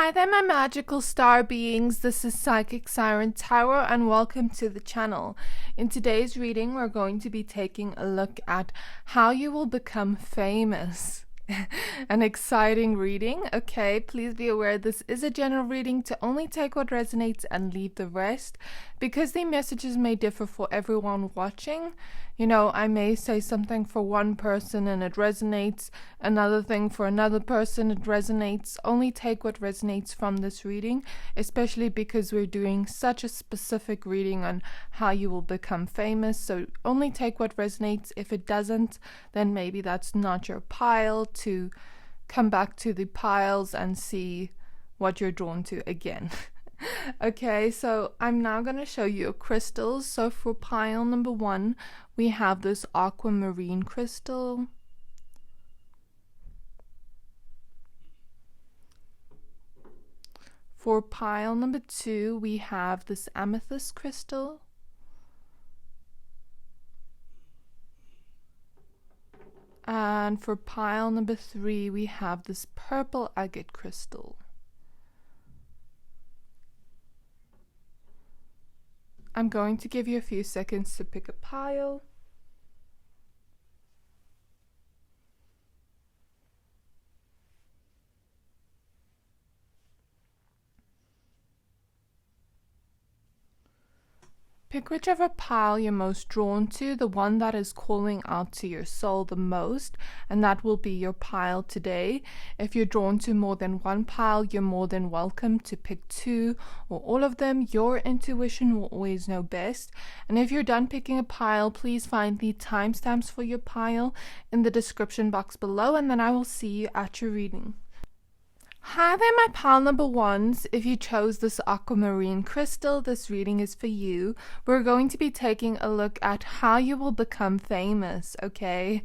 Hi there, my magical star beings. This is Psychic Siren Tower, and welcome to the channel. In today's reading, we're going to be taking a look at how you will become famous. An exciting reading. Okay, please be aware this is a general reading to only take what resonates and leave the rest, because the messages may differ for everyone watching. You know, I may say something for one person and it resonates, another thing for another person, it resonates. Only take what resonates from this reading, especially because we're doing such a specific reading on how you will become famous. So only take what resonates. If it doesn't, then maybe that's not your pile, to come back to the piles and see what you're drawn to again. Okay, so I'm now going to show you crystals. So for pile number 1, we have this Aquamarine crystal. For pile number 2, we have this Amethyst crystal. And for pile number 3, we have this purple agate crystal. I'm going to give you a few seconds to pick a pile. Pick whichever pile you're most drawn to, the one that is calling out to your soul the most, and that will be your pile today. If you're drawn to more than one pile, you're more than welcome to pick 2 or all of them. Your intuition will always know best. And if you're done picking a pile, please find the timestamps for your pile in the description box below, and then I will see you at your reading. Hi there, my pile number 1s. If you chose this Aquamarine crystal, this reading is for you. We're going to be taking a look at how you will become famous, okay?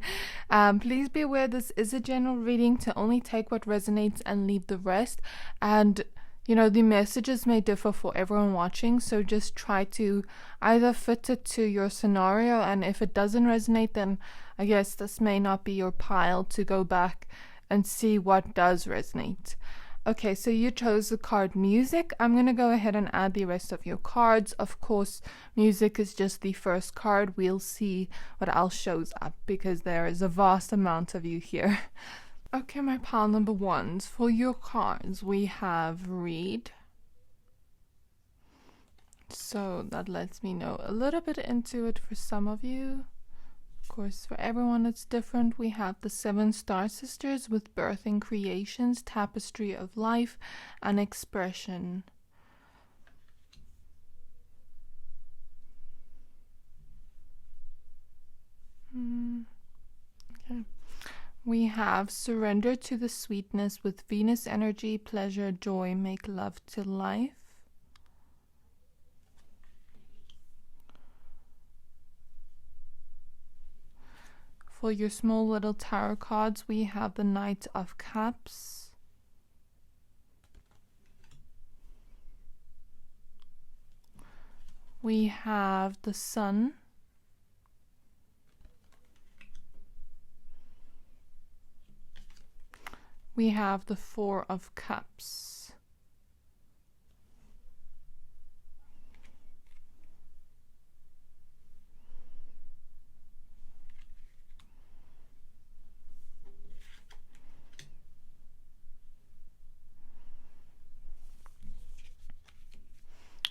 Please be aware this is a general reading to only take what resonates and leave the rest. And, you know, the messages may differ for everyone watching, so just try to either fit it to your scenario, and if it doesn't resonate, then I guess this may not be your pile to go back and see what does resonate. Okay, so you chose the card music. I'm going to go ahead and add the rest of your cards. Of course, music is just the first card. We'll see what else shows up because there is a vast amount of you here. Okay, my pile number 1s. For your cards, we have read. So that lets me know a little bit into it for some of you. Of course, for everyone it's different. We have the 7 Star Sisters with Birthing Creations, Tapestry of Life, and Expression. Okay. We have Surrender to the Sweetness with Venus Energy, Pleasure, Joy, Make Love to Life. For your small little tarot cards, we have the Knight of Cups. We have the Sun. We have the 4 of Cups.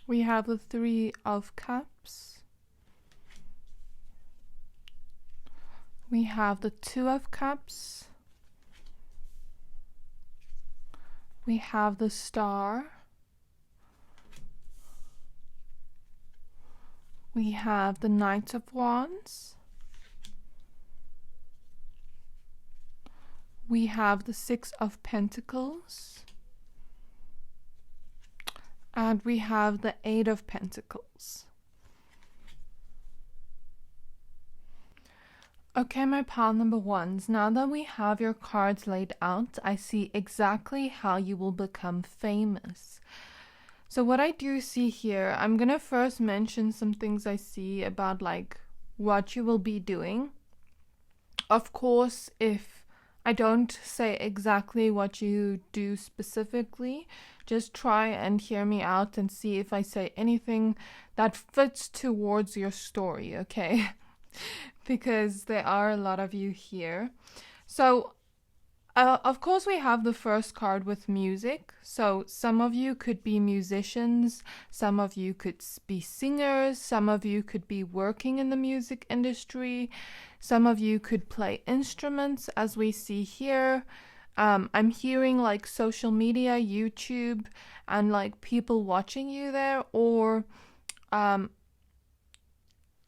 We have the 3 of Cups. We have the 2 of Cups. We have the Star. We have the Knight of Wands. We have the 6 of Pentacles. And we have the 8 of Pentacles. Okay, my pile number 1s. Now that we have your cards laid out, I see exactly how you will become famous. So what I do see here, I'm going to first mention some things I see about like what you will be doing. Of course, if I don't say exactly what you do specifically. Just try and hear me out and see if I say anything that fits towards your story, okay? Because there are a lot of you here. So, of course, we have the first card with music. So, some of you could be musicians, some of you could be singers, some of you could be working in the music industry, some of you could play instruments, as we see here. I'm hearing like social media, YouTube, and like people watching you there, or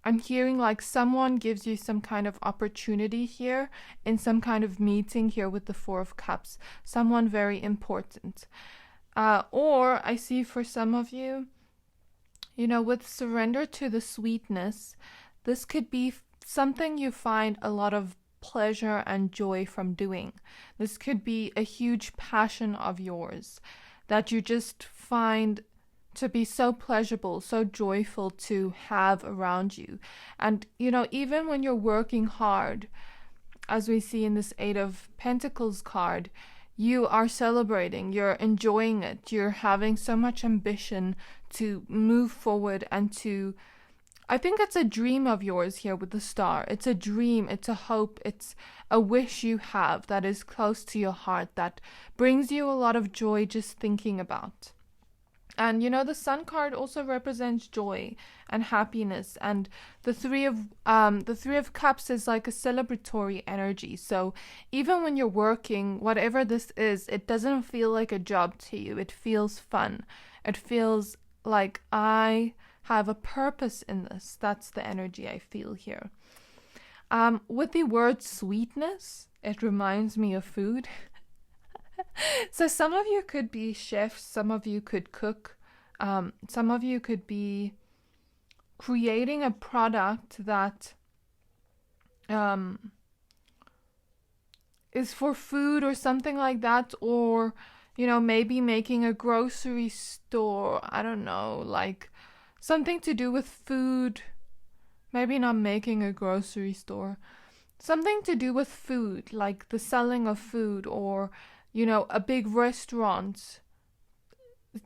I'm hearing like someone gives you some kind of opportunity here in some kind of meeting here with the Four of Cups. Someone very important. Or I see for some of you, with surrender to the sweetness, this could be something you find a lot of pleasure and joy from doing. This could be a huge passion of yours that you just find to be so pleasurable, so joyful to have around you. And, even when you're working hard, as we see in this Eight of Pentacles card, you are celebrating, you're enjoying it, you're having so much ambition to move forward and to, I think it's a dream of yours here with the star. It's a dream, it's a hope, it's a wish you have that is close to your heart, that brings you a lot of joy just thinking about. And the Sun card also represents joy and happiness, and the Three of Cups is like a celebratory energy. So even when you're working, whatever this is, it doesn't feel like a job to you. It feels fun. It feels like I have a purpose in this. That's the energy I feel here. With the word sweetness, it reminds me of food. So some of you could be chefs, some of you could cook, some of you could be creating a product that is for food or something like that, or maybe making a grocery store. I don't know, like something to do with food. Maybe not making a grocery store. Something to do with food, like the selling of food, or a big restaurant,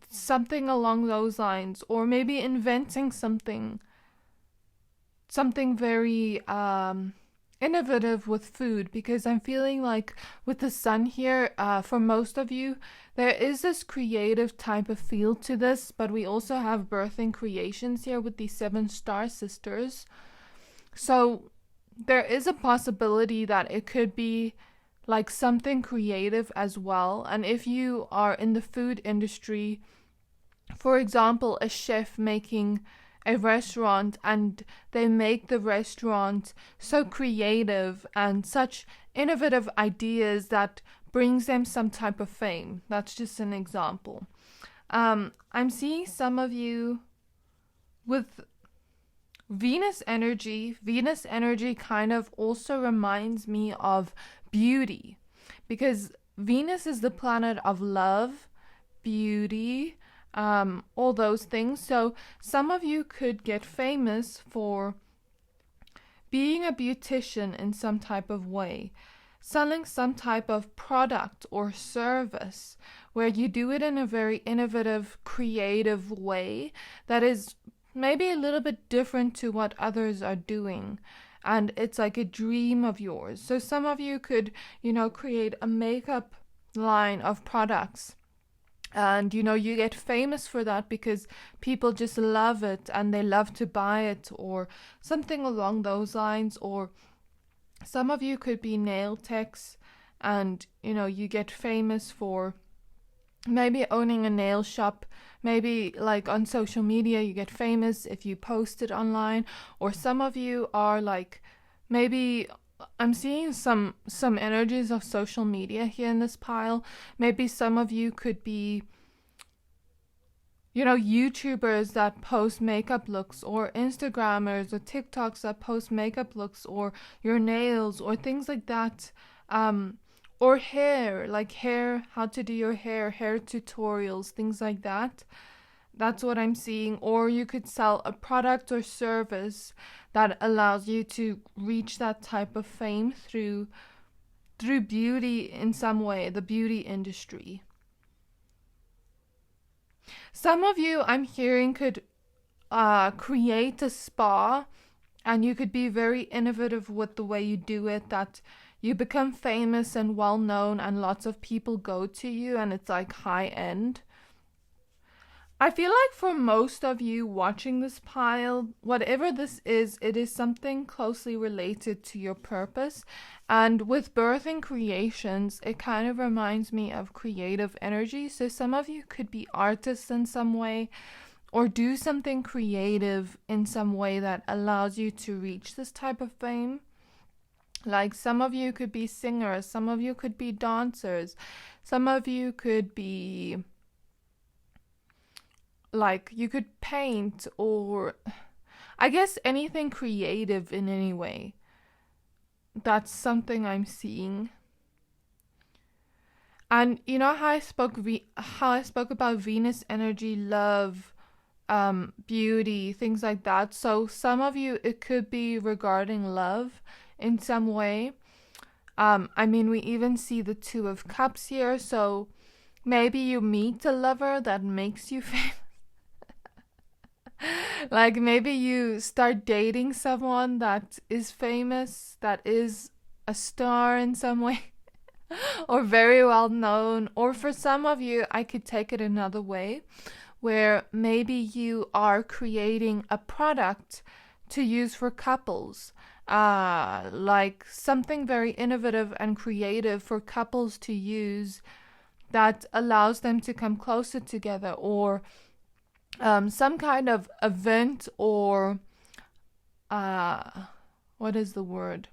something along those lines, or maybe inventing something very innovative with food, because I'm feeling like with the Sun here, for most of you, there is this creative type of feel to this, but we also have birthing creations here with these 7 star sisters. So there is a possibility that it could be like something creative as well. And if you are in the food industry, for example, a chef making a restaurant, and they make the restaurant so creative and such innovative ideas that brings them some type of fame. That's just an example. I'm seeing some of you with Venus energy. Venus energy kind of also reminds me of beauty, because Venus is the planet of love, beauty, all those things. So some of you could get famous for being a beautician in some type of way, selling some type of product or service where you do it in a very innovative, creative way that is maybe a little bit different to what others are doing. And it's like a dream of yours. So some of you could, create a makeup line of products. And, you get famous for that because people just love it and they love to buy it, or something along those lines. Or some of you could be nail techs and, you get famous for maybe owning a nail shop. Maybe like on social media you get famous if you post it online. Or some of you are like, maybe I'm seeing some energies of social media here in this pile. Maybe some of you could be YouTubers that post makeup looks, or Instagrammers or TikToks that post makeup looks, or your nails or things like that. Or hair, how to do your hair tutorials, things like that. That's what I'm seeing. Or you could sell a product or service that allows you to reach that type of fame through through beauty in some way, the beauty industry. Some of you, I'm hearing, could create a spa, and you could be very innovative with the way you do it, that you become famous and well known and lots of people go to you and it's like high end. I feel like for most of you watching this pile, whatever this is, it is something closely related to your purpose. And with birthing creations, it kind of reminds me of creative energy. So some of you could be artists in some way, or do something creative in some way that allows you to reach this type of fame. Like some of you could be singers, some of you could be dancers, some of you could be, like, you could paint, or I guess anything creative in any way. That's something I'm seeing. And you know how I spoke about Venus energy, love, beauty, things like that. So some of you, it could be regarding love in some way. I mean, we even see the Two of Cups here. So maybe you meet a lover that makes you famous. Like maybe you start dating someone that is famous, that is a star in some way, or very well known. Or for some of you, I could take it another way, where maybe you are creating a product to use for couples, like something very innovative and creative for couples to use that allows them to come closer together, or some kind of event, or what is the word?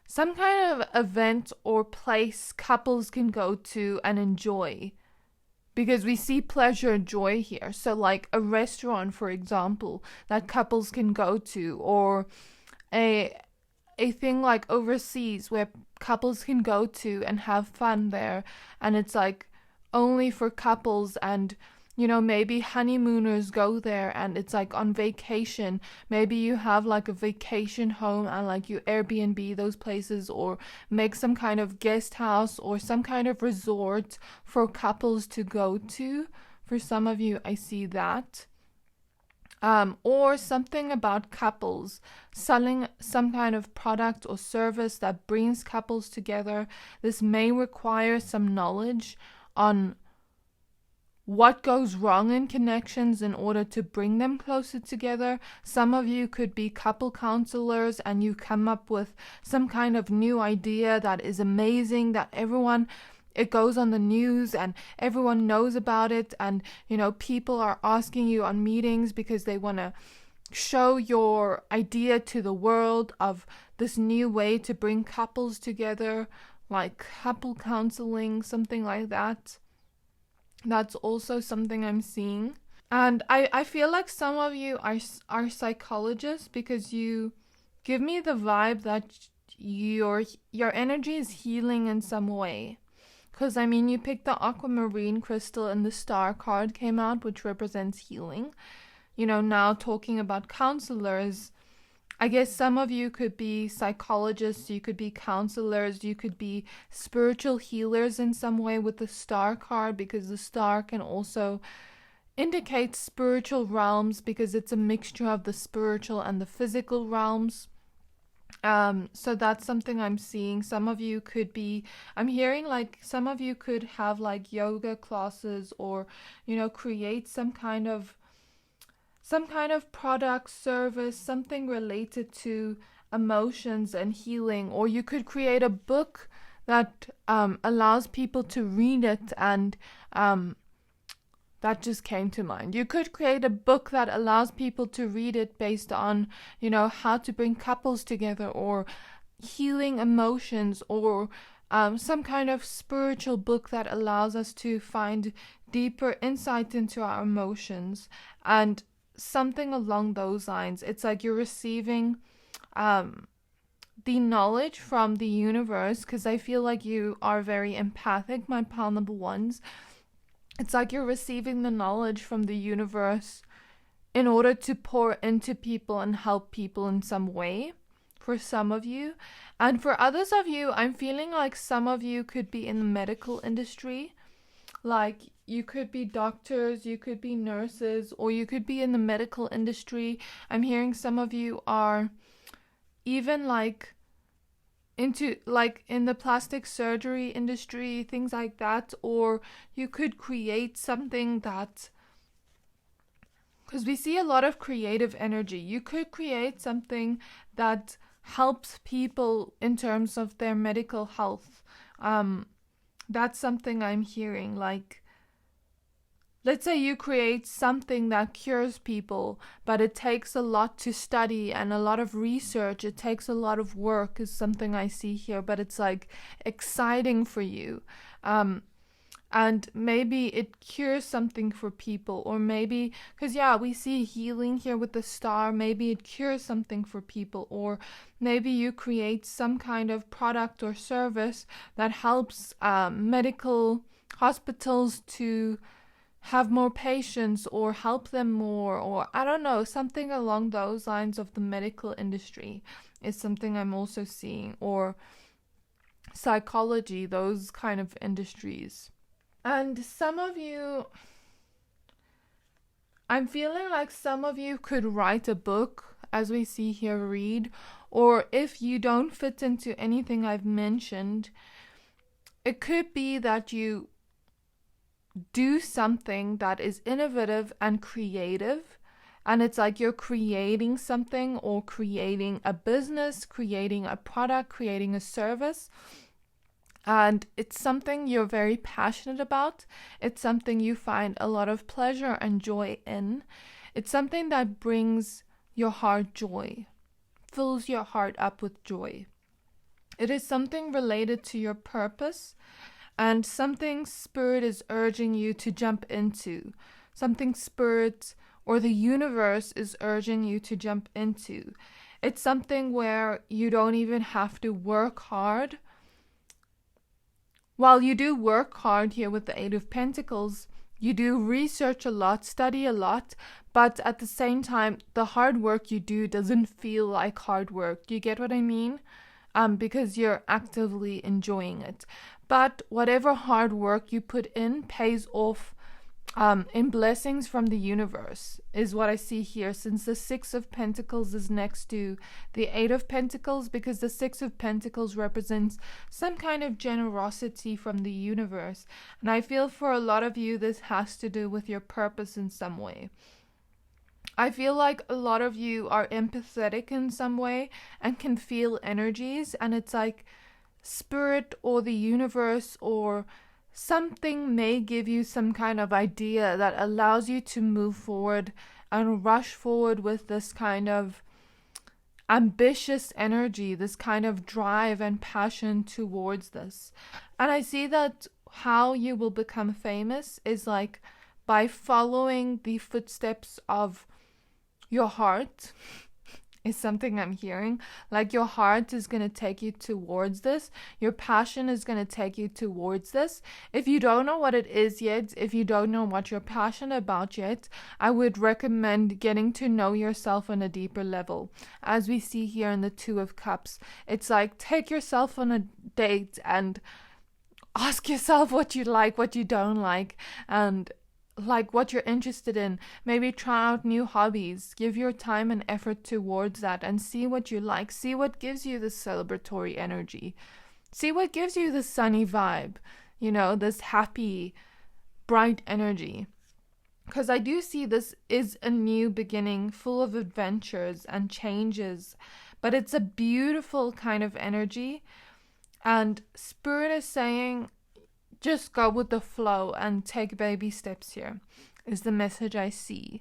Some kind of event or place couples can go to and enjoy. Because we see pleasure and joy here. So like a restaurant, for example, that couples can go to, or a thing like overseas where couples can go to and have fun there. And it's like only for couples, and you know, maybe honeymooners go there and it's like on vacation. Maybe you have like a vacation home and like you Airbnb those places, or make some kind of guest house or some kind of resort for couples to go to. For some of you, I see that. Or something about couples selling some kind of product or service that brings couples together. This may require some knowledge on what goes wrong in connections in order to bring them closer together. Some of you could be couple counselors and you come up with some kind of new idea that is amazing, that it goes on the news and everyone knows about it, and you know, people are asking you on meetings because they want to show your idea to the world of this new way to bring couples together, like couple counseling, something like that. That's also something I'm seeing. And I feel like some of you are psychologists, because you give me the vibe that your energy is healing in some way. Because I mean, you picked the Aquamarine crystal and the star card came out, which represents healing. You know, now talking about counselors, I guess some of you could be psychologists, you could be counselors, you could be spiritual healers in some way with the star card, because the star can also indicate spiritual realms, because it's a mixture of the spiritual and the physical realms. So that's something I'm seeing. Some of you could be, I'm hearing like some of you could have like yoga classes, or, you know, create some kind of product, service, something related to emotions and healing. Or you could create a book that allows people to read it, and that just came to mind. You could create a book that allows people to read it based on, you know, how to bring couples together, or healing emotions, or some kind of spiritual book that allows us to find deeper insight into our emotions, and something along those lines. It's like you're receiving the knowledge from the universe, because I feel like you are very empathic, my pile number ones. It's like you're receiving the knowledge from the universe in order to pour into people and help people in some way. for some of you. And for others of you, I'm feeling like some of you could be in the medical industry. Like you could be doctors, you could be nurses, or you could be in the medical industry. I'm hearing some of you are even like into like in the plastic surgery industry, things like that. Or you could create something that, because we see a lot of creative energy. You could create something that helps people in terms of their medical health. That's something I'm hearing. Like, let's say you create something that cures people, but it takes a lot to study and a lot of research. It takes a lot of work is something I see here, but it's like exciting for you. And maybe it cures something for people, or maybe, because we see healing here with the star, maybe it cures something for people, or maybe you create some kind of product or service that helps medical hospitals to have more patients or help them more, or I don't know, something along those lines of the medical industry is something I'm also seeing, or psychology, those kind of industries. And some of you, I'm feeling like some of you could write a book, as we see here, read, or if you don't fit into anything I've mentioned, it could be that you do something that is innovative and creative, and it's like you're creating something, or creating a business, creating a product, creating a service. And it's something you're very passionate about. It's something you find a lot of pleasure and joy in. It's something that brings your heart joy, fills your heart up with joy. It is something related to your purpose, and something Spirit is urging you to jump into. Something Spirit or the universe is urging you to jump into. It's something where you don't even have to work hard. While you do work hard here with the Eight of Pentacles, you do research a lot, study a lot, but at the same time, the hard work you do doesn't feel like hard work. Do you get what I mean? Because you're actively enjoying it. But whatever hard work you put in pays off in blessings from the universe, is what I see here, since the Six of Pentacles is next to the Eight of Pentacles, because the Six of Pentacles represents some kind of generosity from the universe. And I feel for a lot of you, this has to do with your purpose in some way. I feel like a lot of you are empathetic in some way and can feel energies, and it's like Spirit or the universe or something may give you some kind of idea that allows you to move forward and rush forward with this kind of ambitious energy, this kind of drive and passion towards this. And I see that how you will become famous is like by following the footsteps of your heart. Is something I'm hearing. Like your heart is going to take you towards this. Your passion is going to take you towards this. If you don't know what it is yet, if you don't know what you're passionate about yet, I would recommend getting to know yourself on a deeper level. As we see here in the Two of Cups, it's like take yourself on a date and ask yourself what you like, what you don't like, and like what you're interested in. Maybe try out new hobbies, give your time and effort towards that, and see what you like. See what gives you this celebratory energy. See what gives you this sunny vibe, this happy, bright energy. Because I do see this is a new beginning full of adventures and changes, but it's a beautiful kind of energy. And Spirit is saying, just go with the flow and take baby steps here, is the message I see.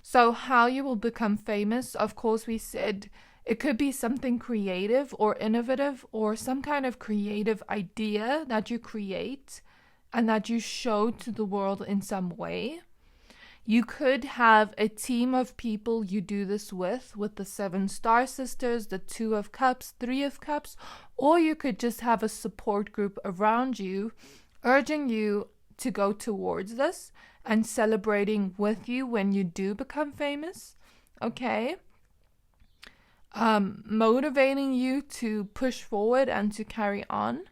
So how you will become famous, of course, we said it could be something creative or innovative, or some kind of creative idea that you create and that you show to the world in some way. You could have a team of people you do this with the 7 Star Sisters, the 2 of Cups, 3 of Cups, or you could just have a support group around you urging you to go towards this and celebrating with you when you do become famous. Okay? motivating you to push forward and to carry on.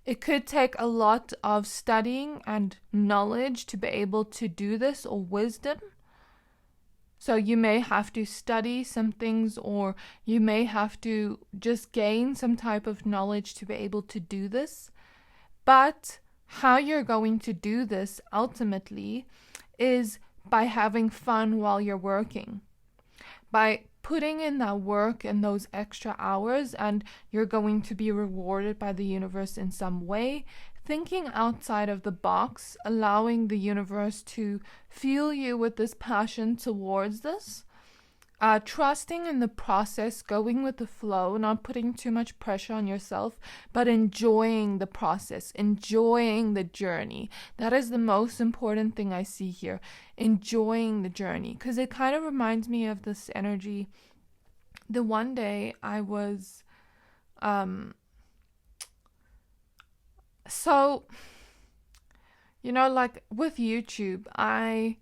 It could take a lot of studying and knowledge to be able to do this, or wisdom. So you may have to study some things, or you may have to just gain some type of knowledge to be able to do this. But how you're going to do this ultimately is by having fun while you're working. By putting in that work and those extra hours, and you're going to be rewarded by the universe in some way. Thinking outside of the box, allowing the universe to fuel you with this passion towards this. Trusting in the process, going with the flow, not putting too much pressure on yourself, but enjoying the process, enjoying the journey. That is the most important thing I see here. Enjoying the journey, because it kind of reminds me of this energy. The one day I was, so, like with YouTube, I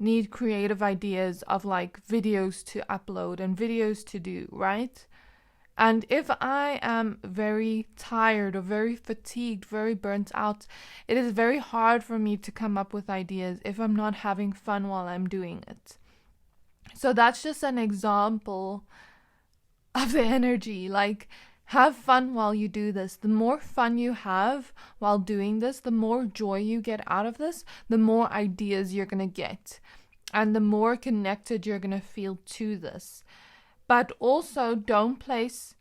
need creative ideas of like videos to upload and videos to do, right? And if I am very tired or very fatigued, very burnt out, it is very hard for me to come up with ideas if I'm not having fun while I'm doing it. So that's just an example of the energy. Like, have fun while you do this. The more fun you have while doing this, the more joy you get out of this, the more ideas you're going to get. And the more connected you're going to feel to this. But also don't place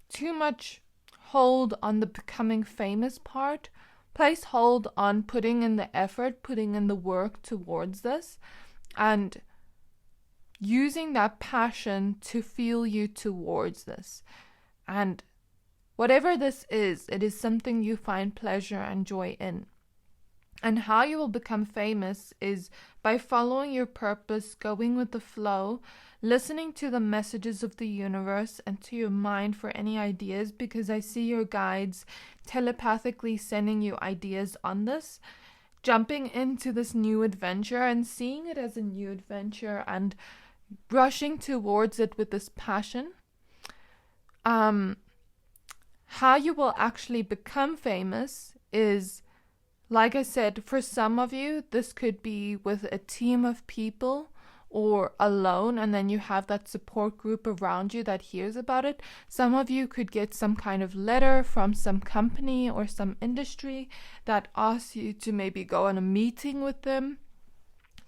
too much hold on the becoming famous part. Place hold on putting in the effort, putting in the work towards this. And using that passion to fuel you towards this. And whatever this is, it is something you find pleasure and joy in. And how you will become famous is by following your purpose, going with the flow, listening to the messages of the universe and to your mind for any ideas, because I see your guides telepathically sending you ideas on this. Jumping into this new adventure and seeing it as a new adventure and rushing towards it with this passion. How you will actually become famous is, like I said, for some of you, this could be with a team of people or alone, and then you have that support group around you that hears about it. Some of you could get some kind of letter from some company or some industry that asks you to maybe go on a meeting with them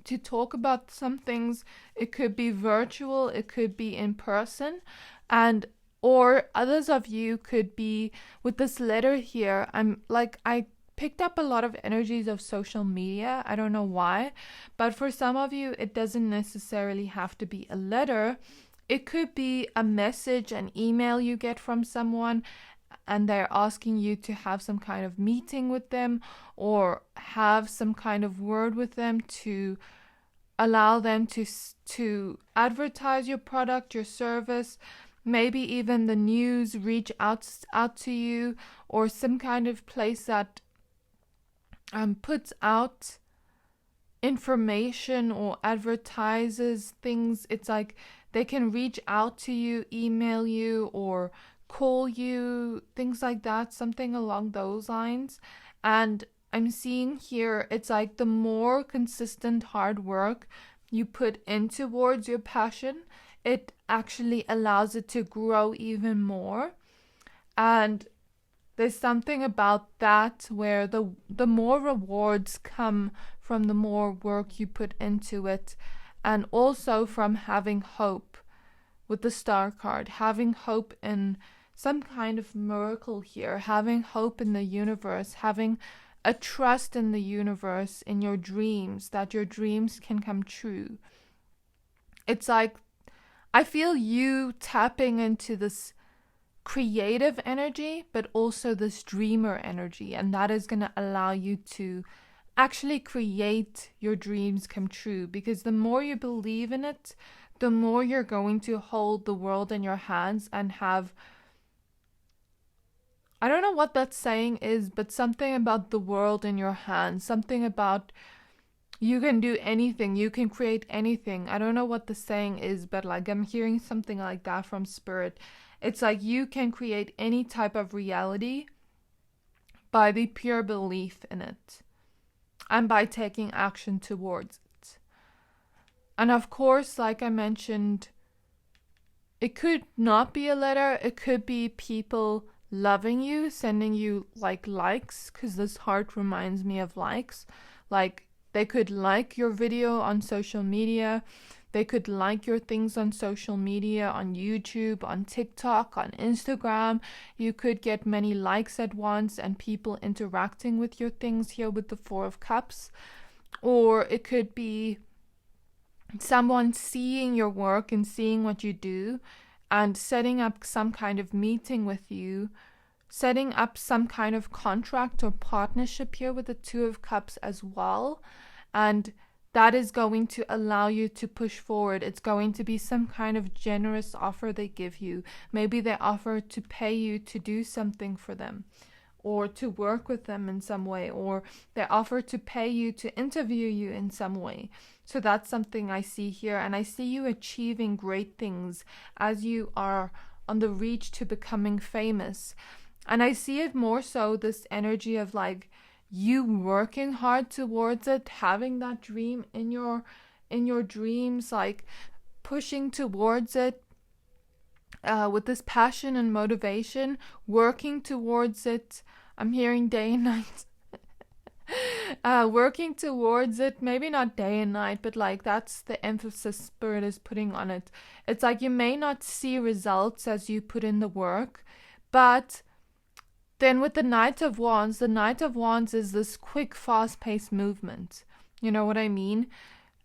to talk about some things. It could be virtual, it could be in person, or others of you could be with this letter here. I picked up a lot of energies of social media. I don't know why, but for some of you, it doesn't necessarily have to be a letter. It could be a message, an email you get from someone, and they're asking you to have some kind of meeting with them or have some kind of word with them to allow them to advertise your product, your service. Maybe even the news reach out to you, or some kind of place that puts out information or advertises things. It's like they can reach out to you, email you, or call you, things like that, something along those lines. And I'm seeing here, it's like the more consistent hard work you put in towards your passion, it actually allows it to grow even more. And there's something about that where the more rewards come from the more work you put into it, and also from having hope with the star card, having hope in some kind of miracle here, having hope in the universe, having a trust in the universe, in your dreams, that your dreams can come true. It's like, I feel you tapping into this creative energy, but also this dreamer energy, and that is going to allow you to actually create your dreams come true, because the more you believe in it, the more you're going to hold the world in your hands and have, I don't know what that saying is, but something about the world in your hands, something about You can do anything. You can create anything. I don't know what the saying is, but like I'm hearing something like that from spirit. It's like you can create any type of reality by the pure belief in it and by taking action towards it. And of course, like I mentioned, it could not be a letter. It could be people loving you, sending you like likes, because this heart reminds me of likes. Like they could like your video on social media. They could like your things on social media, on YouTube, on TikTok, on Instagram. You could get many likes at once and people interacting with your things here with the Four of Cups. Or it could be someone seeing your work and seeing what you do and setting up some kind of meeting with you, setting up some kind of contract or partnership here with the Two of Cups as well. And that is going to allow you to push forward. It's going to be some kind of generous offer they give you. Maybe they offer to pay you to do something for them, or to work with them in some way, or they offer to pay you to interview you in some way. So that's something I see here, and I see you achieving great things as you are on the reach to becoming famous. And I see it more so, this energy of like you working hard towards it, having that dream in your dreams, like pushing towards it with this passion and motivation, working towards it. I'm hearing day and night. Working towards it, maybe not day and night, but like that's the emphasis spirit is putting on it. It's like you may not see results as you put in the work, but then with the Knight of Wands is this quick, fast-paced movement. You know what I mean?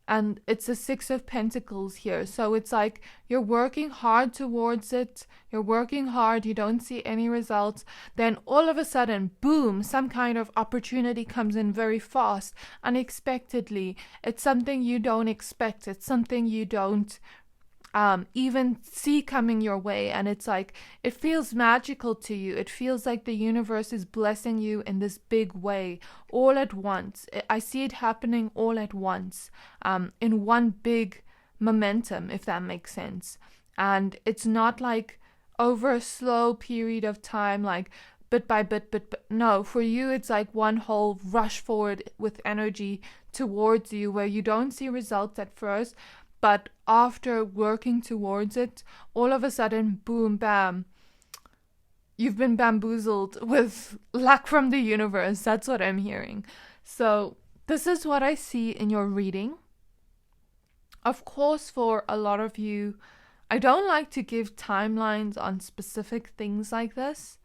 And it's the Six of Pentacles here. So it's like you're working hard towards it. You're working hard. You don't see any results. Then all of a sudden, boom, some kind of opportunity comes in very fast, unexpectedly. It's something you don't expect. It's something you don't even see coming your way, and it's like it feels magical to you. It feels like the universe is blessing you in this big way all at once. I see it happening all at once, in one big momentum, if that makes sense. And it's not like over a slow period of time, like bit by bit, but no, for you it's like one whole rush forward with energy towards you, where you don't see results at first, but after working towards it, all of a sudden, boom, bam, you've been bamboozled with luck from the universe. That's what I'm hearing. So this is what I see in your reading. Of course, for a lot of you, I don't like to give timelines on specific things like this,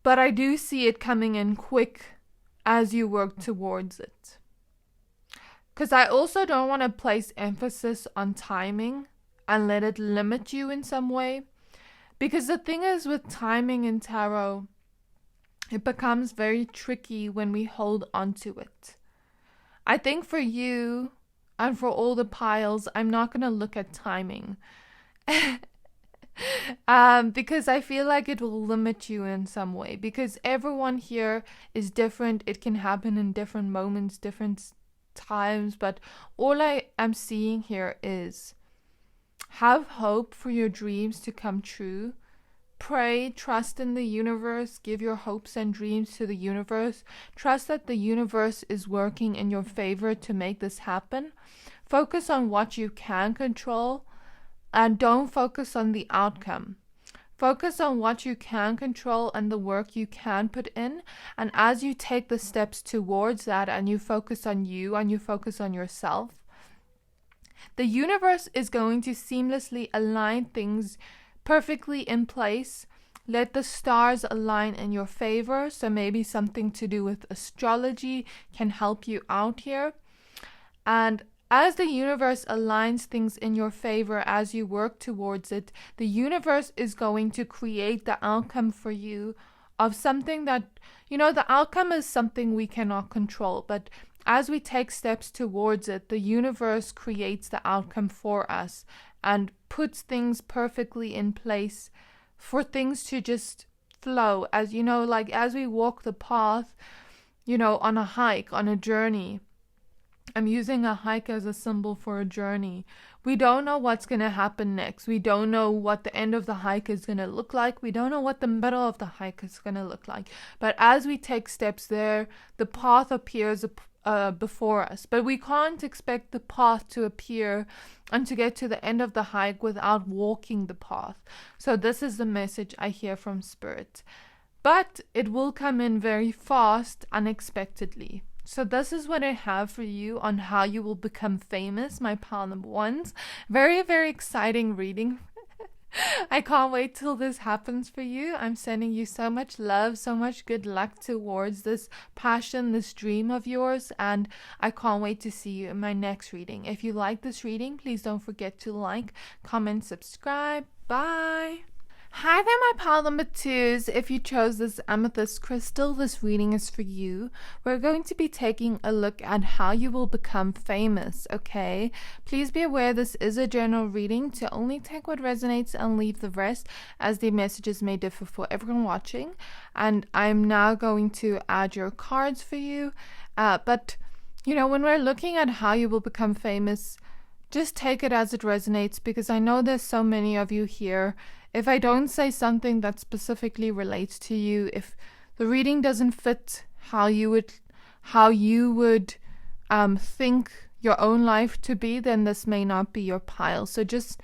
but I do see it coming in quick as you work towards it. Because I also don't want to place emphasis on timing and let it limit you in some way. Because the thing is with timing in tarot, it becomes very tricky when we hold on to it. I think for you and for all the piles, I'm not going to look at timing. Because I feel like it will limit you in some way. Because everyone here is different. It can happen in different moments, different times, but all I am seeing here is have hope for your dreams to come true. Pray, trust in the universe, give your hopes and dreams to the universe. Trust that the universe is working in your favor to make this happen. Focus on what you can control and don't focus on the outcome. Focus on what you can control and the work you can put in. And as you take the steps towards that and you focus on you and you focus on yourself, the universe is going to seamlessly align things perfectly in place. Let the stars align in your favor. So maybe something to do with astrology can help you out here. And as the universe aligns things in your favor as you work towards it, the universe is going to create the outcome for you of something that, the outcome is something we cannot control. But as we take steps towards it, the universe creates the outcome for us and puts things perfectly in place for things to just flow. As as we walk the path, on a hike, on a journey. I'm using a hike as a symbol for a journey. We don't know what's going to happen next. We don't know what the end of the hike is going to look like. We don't know what the middle of the hike is going to look like. But as we take steps there, the path appears before us. But we can't expect the path to appear and to get to the end of the hike without walking the path. So this is the message I hear from Spirit. But it will come in very fast, unexpectedly. So this is what I have for you on how you will become famous, my pile number ones. Very, very exciting reading. I can't wait till this happens for you. I'm sending you so much love, so much good luck towards this passion, this dream of yours, and I can't wait to see you in my next reading. If you like this reading, please don't forget to like, comment, subscribe. Bye! Hi there, my pile number twos. If you chose this amethyst crystal, this reading is for you. We're going to be taking a look at how you will become famous, okay? Please be aware this is a general reading to only take what resonates and leave the rest, as the messages may differ for everyone watching. And I'm now going to add your cards for you. But when we're looking at how you will become famous, just take it as it resonates, because I know there's so many of you here. If I don't say something that specifically relates to you, if the reading doesn't fit how you would think your own life to be, then this may not be your pile. So just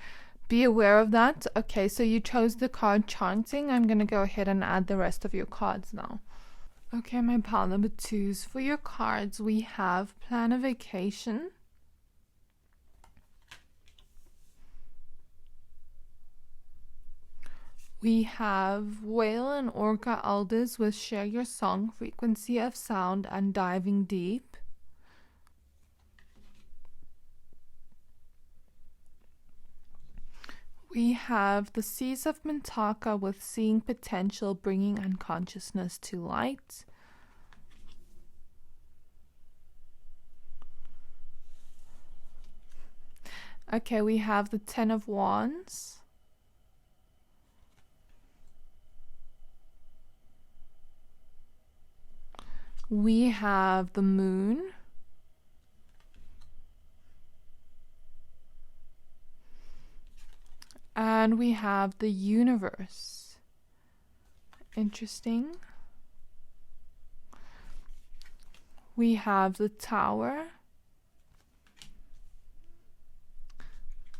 be aware of that. Okay, so you chose the card Chanting. I'm going to go ahead and add the rest of your cards now. Okay, my pile number twos. For your cards, we have Plan a Vacation. We have Whale and Orca Elders with Share Your Song, Frequency of Sound, and Diving Deep. We have the Seas of Mintaka with Seeing Potential, Bringing Unconsciousness to Light. Okay, we have the Ten of Wands. We have the Moon. And we have the Universe. Interesting. We have the Tower.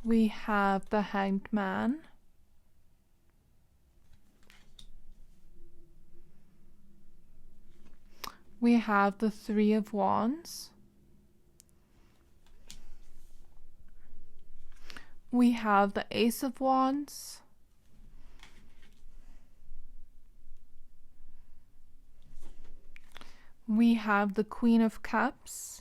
We have the Hanged Man. We have the Three of Wands. We have the Ace of Wands. We have the Queen of Cups.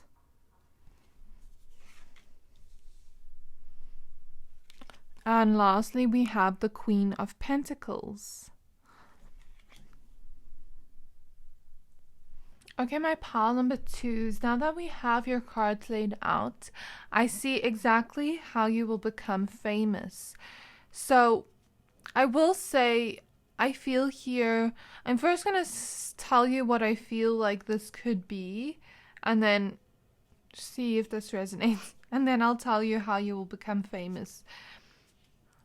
And lastly, we have the Queen of Pentacles. Okay, my pile number twos, now that we have your cards laid out, I see exactly how you will become famous. So, I will say, I feel here, I'm first going to tell you what I feel like this could be, and then see if this resonates, and then I'll tell you how you will become famous.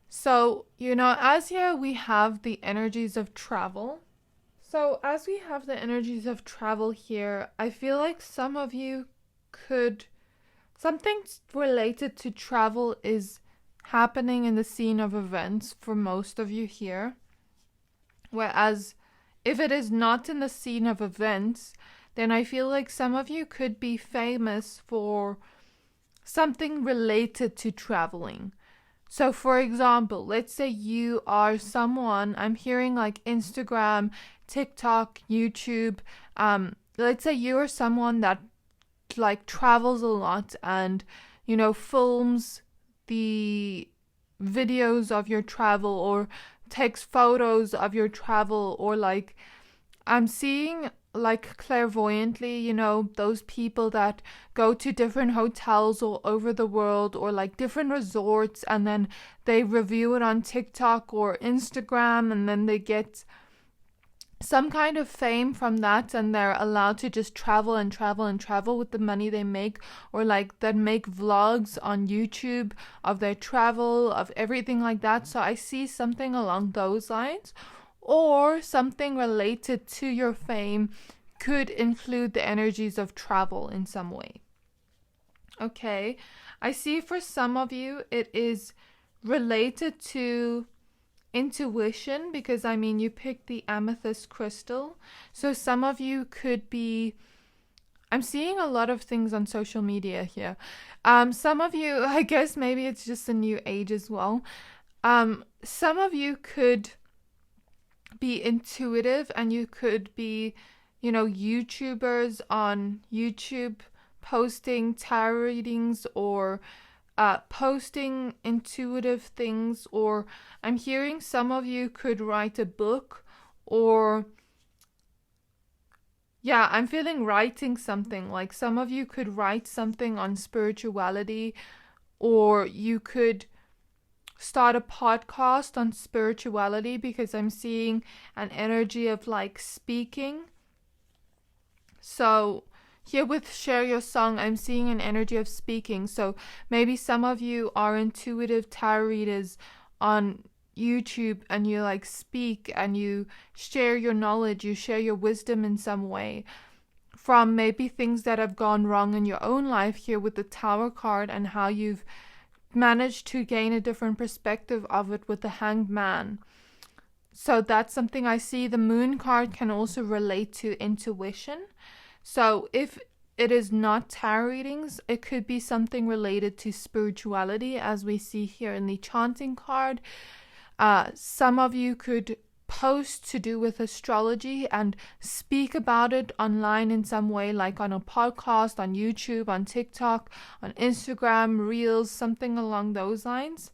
So, as here we have the energies of travel. So as we have the energies of travel here, I feel like some of you something related to travel is happening in the scene of events for most of you here. Whereas if it is not in the scene of events, then I feel like some of you could be famous for something related to traveling. So for example, let's say you are someone, I'm hearing like Instagram, TikTok, YouTube, let's say you are someone that like travels a lot and, films the videos of your travel or takes photos of your travel, or like I'm seeing like clairvoyantly, those people that go to different hotels all over the world or like different resorts, and then they review it on TikTok or Instagram, and then they get some kind of fame from that, and they're allowed to just travel and travel and travel with the money they make, or like that make vlogs on YouTube of their travel, of everything like that. So I see something along those lines, or something related to your fame could include the energies of travel in some way. Okay, I see for some of you it is related to intuition, because I mean you picked the amethyst crystal. So some of you could be, I'm seeing a lot of things on social media here. Some of you, I guess maybe it's just a new age as well. Some of you could be intuitive, and you could be, you know, YouTubers on YouTube posting tarot readings, or posting intuitive things, or I'm hearing some of you could write a book, or yeah, I'm feeling writing something. Like some of you could write something on spirituality, or you could start a podcast on spirituality, because I'm seeing an energy of like speaking. So here with Share Your Song, I'm seeing an energy of speaking. So maybe some of you are intuitive tarot readers on YouTube, and you like speak and you share your knowledge, you share your wisdom in some way from maybe things that have gone wrong in your own life, here with the Tower card, and how you've managed to gain a different perspective of it with the Hanged Man. So that's something I see. The Moon card can also relate to intuition. So if it is not tarot readings, it could be something related to spirituality, as we see here in the chanting card. Some of you could post to do with astrology and speak about it online in some way, like on a podcast, on YouTube, on TikTok, on Instagram, Reels, something along those lines.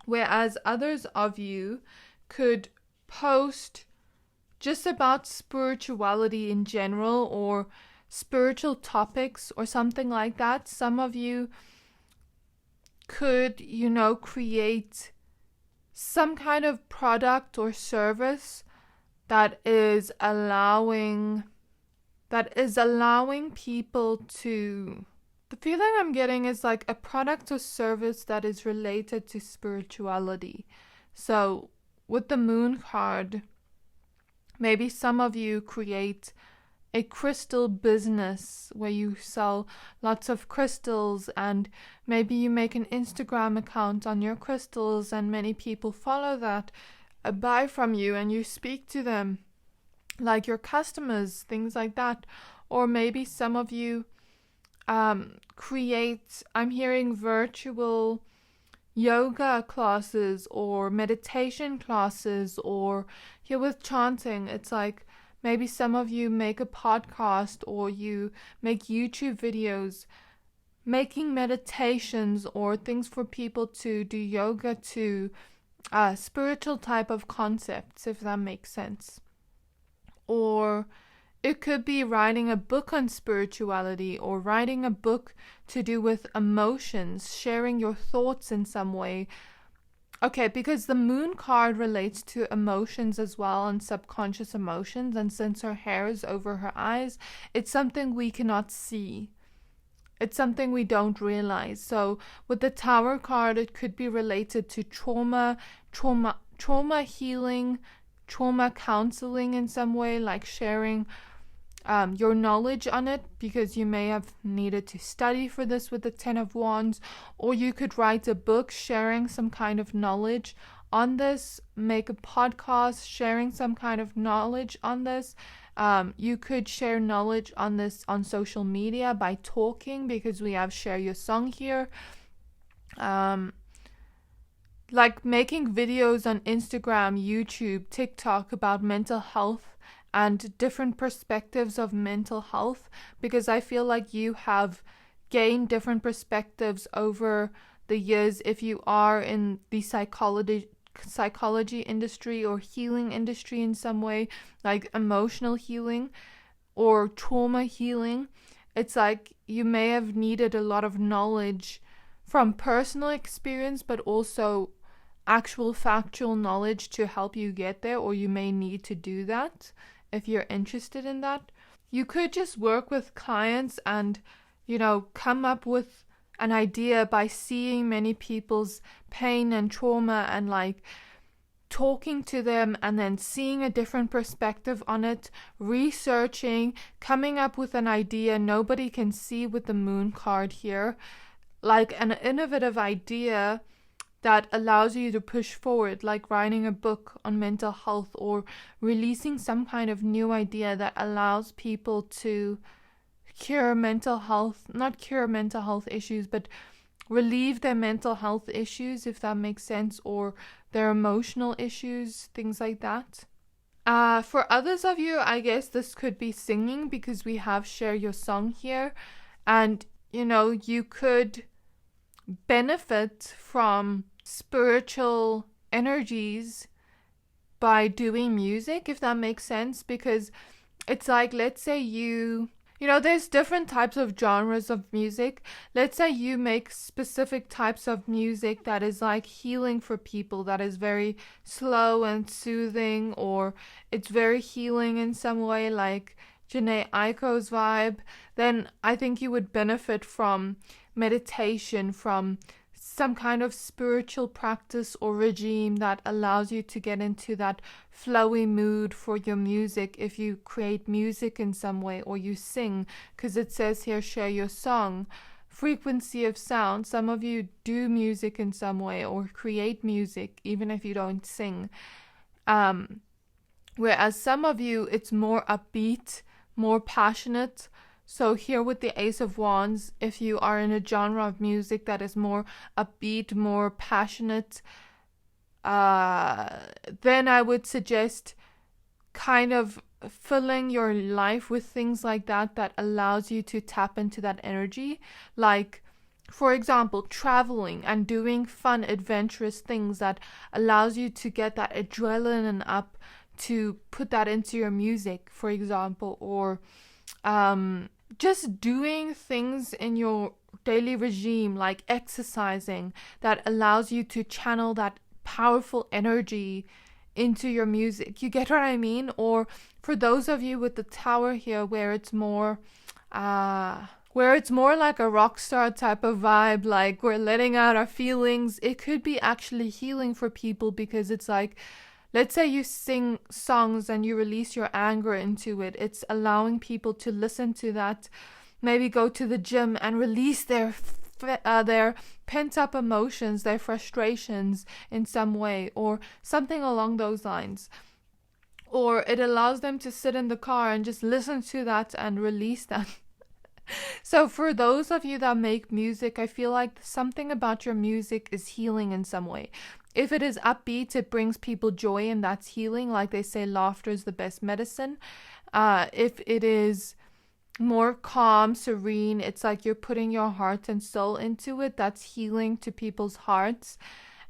Whereas others of you could post just about spirituality in general, or spiritual topics, or something like that. Some of you could, you know, create some kind of product or service that is allowing people to, the feeling I'm getting is like a product or service that is related to spirituality. So with the Moon card, maybe some of you create a crystal business where you sell lots of crystals, and maybe you make an Instagram account on your crystals, and many people follow that, buy from you, and you speak to them like your customers, things like that. Or maybe some of you create, I'm hearing virtual yoga classes or meditation classes, or here with chanting, it's like maybe some of you make a podcast, or you make YouTube videos making meditations or things for people to do yoga to, spiritual type of concepts, if that makes sense. Or it could be writing a book on spirituality, or writing a book to do with emotions, sharing your thoughts in some way. Okay, because the Moon card relates to emotions as well, and subconscious emotions, and since her hair is over her eyes, it's something we cannot see. It's something we don't realize. So with the Tower card, it could be related to trauma healing, trauma counseling in some way, like sharing your knowledge on it, because you may have needed to study for this with the Ten of Wands. Or you could write a book sharing some kind of knowledge on this, make a podcast sharing some kind of knowledge on this. You could share knowledge on this on social media by talking, because we have Share Your Song here. Like making videos on Instagram, YouTube, TikTok about mental health and different perspectives of mental health, because I feel like you have gained different perspectives over the years if you are in the psychology industry or healing industry in some way, like emotional healing or trauma healing. It's like you may have needed a lot of knowledge from personal experience, but also actual factual knowledge to help you get there, or you may need to do that if you're interested in that. You could just work with clients and, come up with an idea by seeing many people's pain and trauma and like talking to them and then seeing a different perspective on it, researching, coming up with an idea nobody can see with the moon card here, like an innovative idea that allows you to push forward, like writing a book on mental health or releasing some kind of new idea that allows people to not cure mental health issues, but relieve their mental health issues, if that makes sense, or their emotional issues, things like that. For others of you, I guess this could be singing, because we have Share Your Song here, and you could benefit from spiritual energies by doing music, if that makes sense, because it's like, let's say there's different types of genres of music. Let's say you make specific types of music that is like healing for people, that is very slow and soothing, or it's very healing in some way, like Jhené Aiko's vibe. Then I think you would benefit from meditation, from some kind of spiritual practice or regime that allows you to get into that flowy mood for your music if you create music in some way or you sing, because it says here share your song. Frequency of sound. Some of you do music in some way or create music even if you don't sing. Whereas some of you, it's more upbeat, more passionate. So here with the Ace of Wands, if you are in a genre of music that is more upbeat, more passionate, then I would suggest kind of filling your life with things like that allows you to tap into that energy. Like, for example, traveling and doing fun, adventurous things that allows you to get that adrenaline up, to put that into your music, for example, or just doing things in your daily regime, like exercising, that allows you to channel that powerful energy into your music. You get what I mean? Or for those of you with the Tower here, where it's more like a rock star type of vibe, like we're letting out our feelings, it could be actually healing for people, because it's like, let's say you sing songs and you release your anger into it. It's allowing people to listen to that, maybe go to the gym and release their pent-up emotions, their frustrations in some way, or something along those lines. Or it allows them to sit in the car and just listen to that and release that. So for those of you that make music, I feel like something about your music is healing in some way. If it is upbeat, it brings people joy, and that's healing. Like they say, laughter is the best medicine. If it is more calm, serene, it's like you're putting your heart and soul into it. That's healing to people's hearts.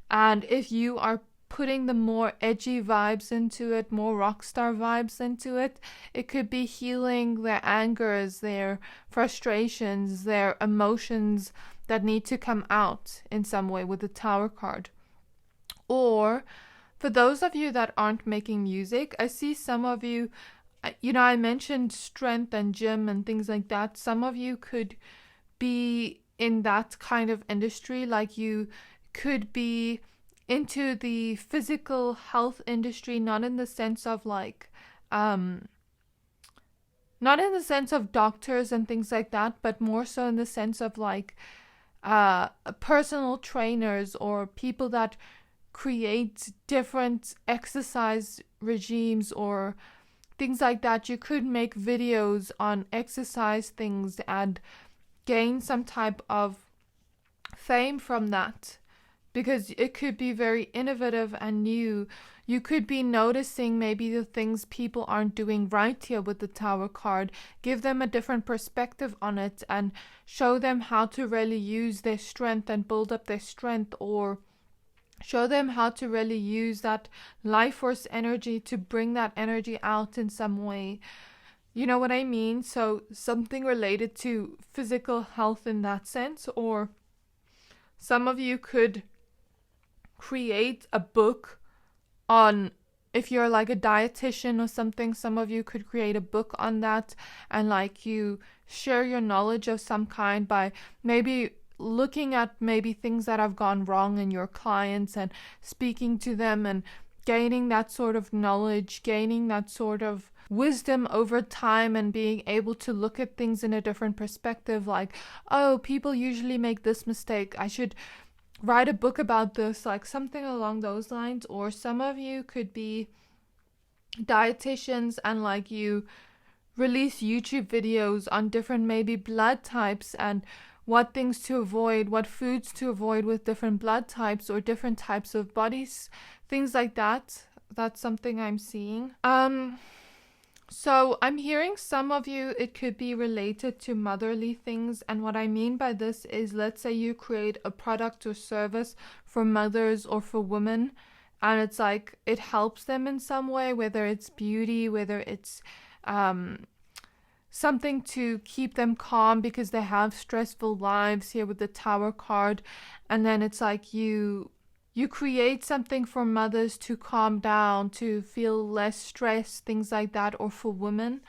And if you are putting the more edgy vibes into it, more rock star vibes into it, it could be healing their angers, their frustrations, their emotions that need to come out in some way with the Tower card. Or for those of you that aren't making music, I see some of you, I mentioned strength and gym and things like that. Some of you could be in that kind of industry, like you could be into the physical health industry, not in the sense of like, not in the sense of doctors and things like that, but more so in the sense of like personal trainers or people that create different exercise regimes or things like that. You could make videos on exercise things and gain some type of fame from that, because it could be very innovative and new. You could be noticing maybe the things people aren't doing right here with the Tower card. Give them a different perspective on it and show them how to really use their strength and build up their strength, or show them how to really use that life force energy to bring that energy out in some way. You know what I mean? So something related to physical health in that sense. Or some of you could create a book on, if you're like a dietitian or something, some of you could create a book on that, and like you share your knowledge of some kind by maybe looking at maybe things that have gone wrong in your clients and speaking to them and gaining that sort of knowledge, gaining that sort of wisdom over time, and being able to look at things in a different perspective, like, oh, people usually make this mistake, I should write a book about this, like something along those lines. Or some of you could be dietitians and like you release YouTube videos on different maybe blood types and what things to avoid, what foods to avoid with different blood types or different types of bodies, things like that. That's something I'm seeing. So I'm hearing some of you, it could be related to motherly things. And what I mean by this is, let's say you create a product or service for mothers or for women, and it's like it helps them in some way, whether it's beauty, whether it's something to keep them calm because they have stressful lives, here with the Tower card. And then it's like you create something for mothers to calm down, to feel less stress, things like that, or for women,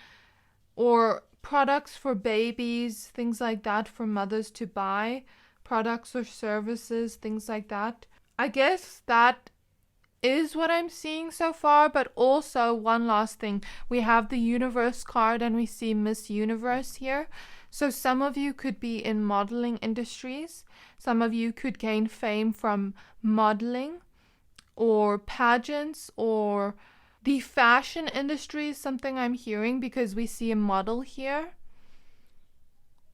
or products for babies, things like that, for mothers to buy, products or services, things like that. I guess that is what I'm seeing so far. But also, one last thing, we have the Universe card and we see Miss Universe here. So some of you could be in modeling industries. Some of you could gain fame from modeling or pageants or the fashion industry is something I'm hearing, because we see a model here.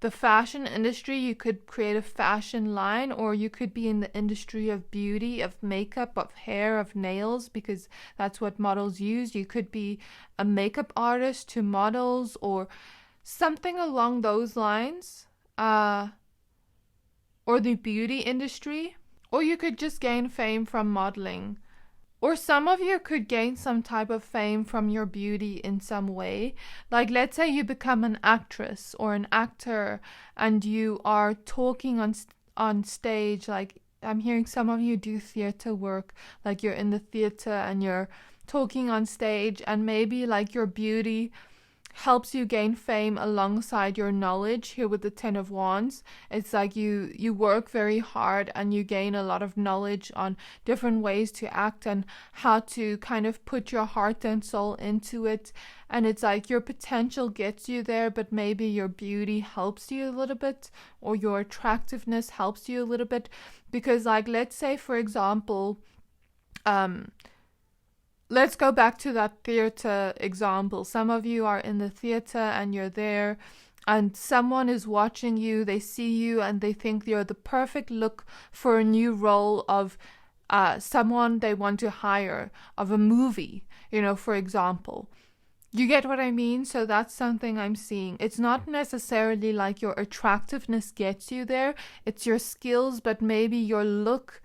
The fashion industry, you could create a fashion line, or you could be in the industry of beauty, of makeup, of hair, of nails, because that's what models use. You could be a makeup artist to models or something along those lines, or the beauty industry. Or you could just gain fame from modeling. Or some of you could gain some type of fame from your beauty in some way. Like, let's say you become an actress or an actor and you are talking on stage. Like, I'm hearing some of you do theater work, like you're in the theater and you're talking on stage, and maybe like your beauty helps you gain fame alongside your knowledge, here with the Ten of Wands. It's like you work very hard and you gain a lot of knowledge on different ways to act and how to kind of put your heart and soul into it. And it's like your potential gets you there, but maybe your beauty helps you a little bit, or your attractiveness helps you a little bit. Because like, let's say for example, let's go back to that theater example. Some of you are in the theater and you're there and someone is watching you. They see you and they think you're the perfect look for a new role of someone they want to hire, of a movie, for example. You get what I mean? So that's something I'm seeing. It's not necessarily like your attractiveness gets you there. It's your skills, but maybe your look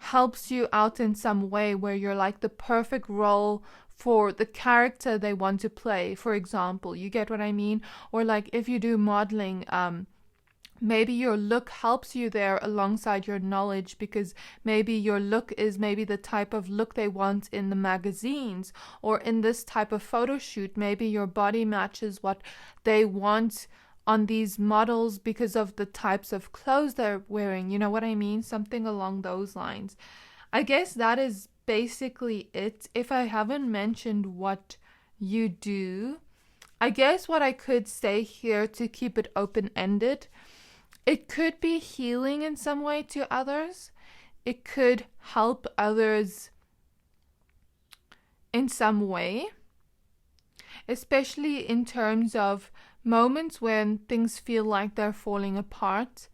helps you out in some way where you're like the perfect role for the character they want to play, for example. You get what I mean? Or like if you do modeling, maybe your look helps you there alongside your knowledge, because maybe your look is maybe the type of look they want in the magazines, or in this type of photo shoot, maybe your body matches what they want on these models because of the types of clothes they're wearing. You know what I mean? Something along those lines. I guess that is basically it. If I haven't mentioned what you do, I guess what I could say here to keep it open-ended, it could be healing in some way to others. It could help others in some way, especially in terms of moments when things feel like they're falling apart.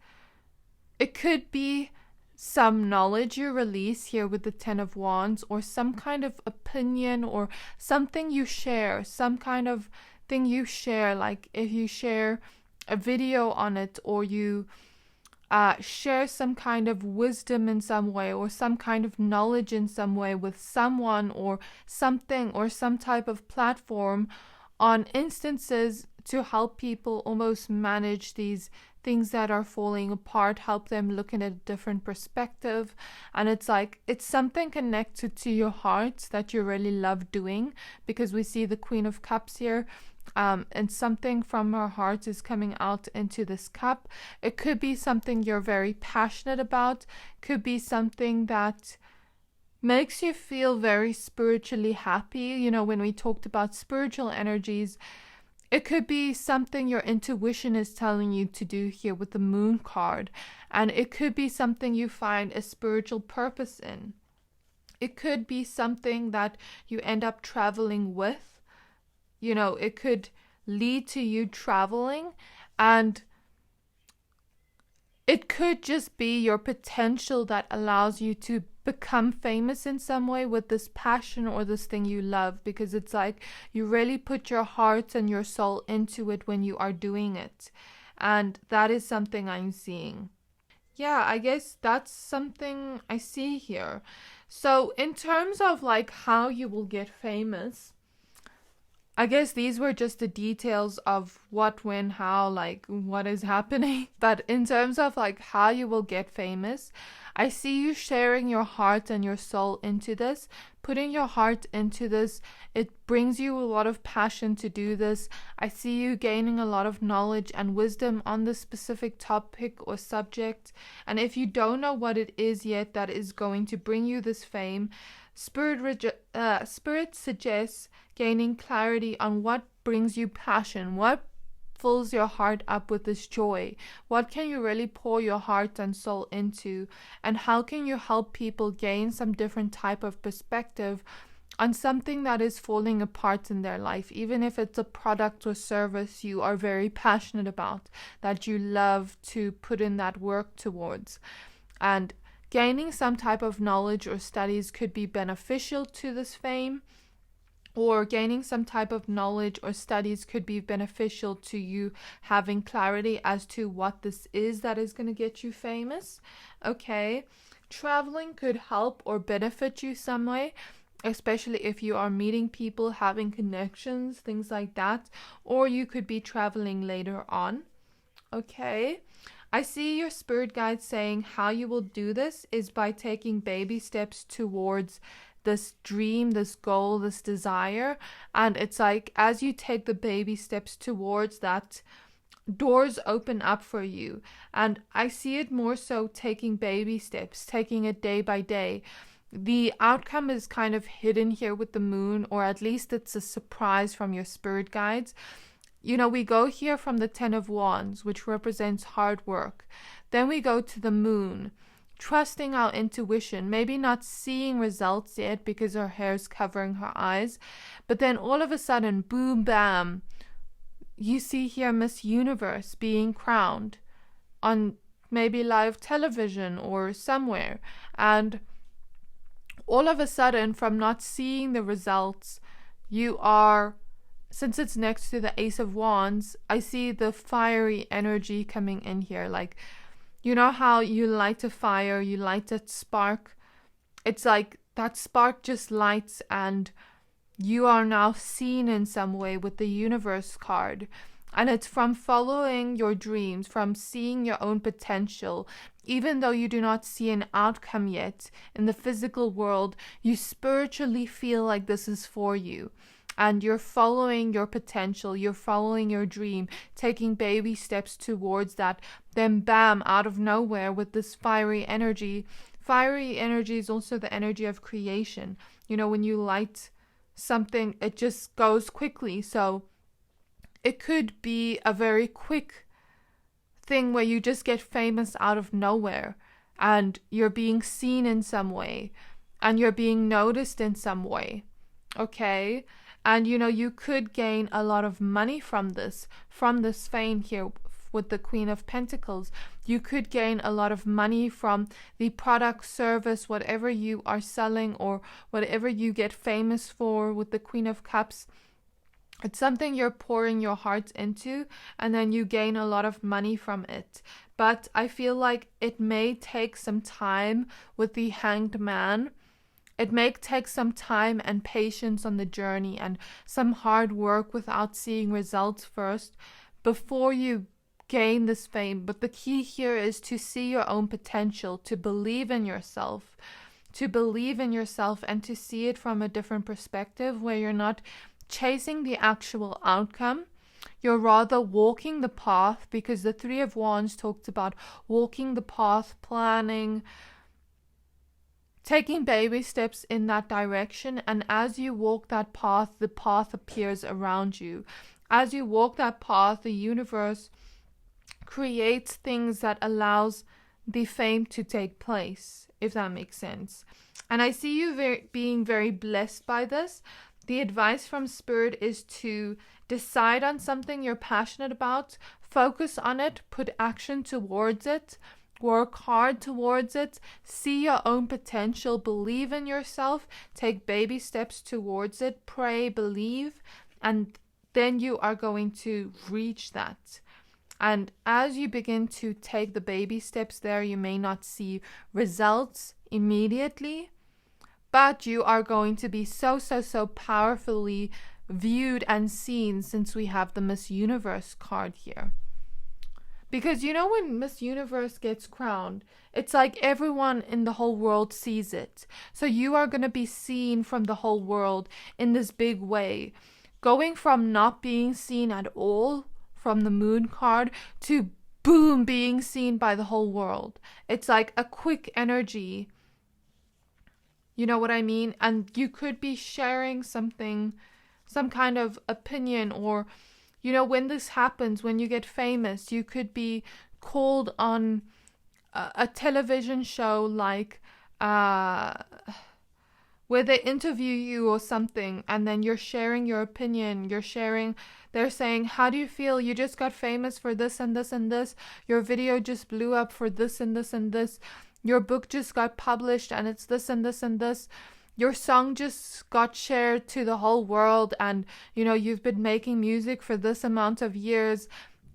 It could be some knowledge you release, here with the Ten of Wands, or some kind of opinion or something you share, some kind of thing you share, like if you share a video on it, or you share some kind of wisdom in some way, or some kind of knowledge in some way with someone or something, or some type of platform on instances to help people almost manage these things that are falling apart, help them look in a different perspective. And it's like, it's something connected to your heart that you really love doing, because we see the Queen of Cups here. And something from her heart is coming out into this cup. It could be something you're very passionate about, could be something that makes you feel very spiritually happy. You know, when we talked about spiritual energies, it could be something your intuition is telling you to do here with the Moon card. And it could be something you find a spiritual purpose in. It could be something that you end up traveling with. You know, it could lead to you traveling, and it could just be your potential that allows you to become famous in some way with this passion or this thing you love, because it's like you really put your heart and your soul into it when you are doing it. And that is something I'm seeing. Yeah, I guess that's something I see here. So in terms of like how you will get famous, I guess these were just the details of what, when, how, like what is happening. But in terms of like how you will get famous, I see you sharing your heart and your soul into this, putting your heart into this. It brings you a lot of passion to do this. I see you gaining a lot of knowledge and wisdom on this specific topic or subject. And if you don't know what it is yet that is going to bring you this fame, Spirit suggests gaining clarity on what brings you passion, what fills your heart up with this joy, what can you really pour your heart and soul into, and how can you help people gain some different type of perspective on something that is falling apart in their life, even if it's a product or service you are very passionate about, that you love to put in that work towards. And gaining some type of knowledge or studies could be beneficial to this fame, or gaining some type of knowledge or studies could be beneficial to you having clarity as to what this is that is going to get you famous. Okay, traveling could help or benefit you some way, especially if you are meeting people, having connections, things like that, or you could be traveling later on. Okay, I see your spirit guide saying how you will do this is by taking baby steps towards this dream, this goal, this desire. And it's like as you take the baby steps towards that, doors open up for you. And I see it more so taking baby steps, taking it day by day. The outcome is kind of hidden here with the Moon, or at least it's a surprise from your spirit guides. You know, we go here from the 10 of Wands, which represents hard work. Then we go to the Moon, trusting our intuition, maybe not seeing results yet because her hair is covering her eyes. But then all of a sudden, boom, bam, you see here Miss Universe being crowned on maybe live television or somewhere. And all of a sudden, from not seeing the results, you are... Since it's next to the Ace of Wands, I see the fiery energy coming in here. Like, you know how you light a fire, you light that spark? It's like that spark just lights and you are now seen in some way with the Universe card. And it's from following your dreams, from seeing your own potential. Even though you do not see an outcome yet in the physical world, you spiritually feel like this is for you. And you're following your potential, you're following your dream, taking baby steps towards that. Then bam, out of nowhere with this fiery energy. Fiery energy is also the energy of creation. You know, when you light something, it just goes quickly. So it could be a very quick thing where you just get famous out of nowhere. And you're being seen in some way. And you're being noticed in some way. Okay? And, you know, you could gain a lot of money from this fame here with the Queen of Pentacles. You could gain a lot of money from the product, service, whatever you are selling or whatever you get famous for with the Queen of Cups. It's something you're pouring your heart into, and then you gain a lot of money from it. But I feel like it may take some time with the Hanged Man. It may take some time and patience on the journey and some hard work without seeing results first before you gain this fame. But the key here is to see your own potential, to believe in yourself, and to see it from a different perspective, where you're not chasing the actual outcome. You're rather walking the path, because the Three of Wands talks about walking the path, planning, taking baby steps in that direction. And as you walk that path, the path appears around you. As you walk that path, the universe creates things that allows the fame to take place, if that makes sense. And I see you being very blessed by this. The advice from Spirit is to decide on something you're passionate about, focus on it, put action towards it, work hard towards it, see your own potential, believe in yourself, take baby steps towards it, pray, believe, and then you are going to reach that. And as you begin to take the baby steps there, you may not see results immediately, but you are going to be so powerfully viewed and seen, since we have the Miss Universe card here. Because you know, when Miss Universe gets crowned, it's like everyone in the whole world sees it. So you are going to be seen from the whole world in this big way. Going from not being seen at all from the Moon card to boom, being seen by the whole world. It's like a quick energy. You know what I mean? And you could be sharing something, some kind of opinion, or, you know, when this happens, when you get famous, you could be called on a television show like where they interview you or something, and then you're sharing your opinion, they're saying, how do you feel? You just got famous for this and this and this. Your video just blew up for this and this and this. Your book just got published and it's this and this and this. Your song just got shared to the whole world, and, you know, you've been making music for this amount of years,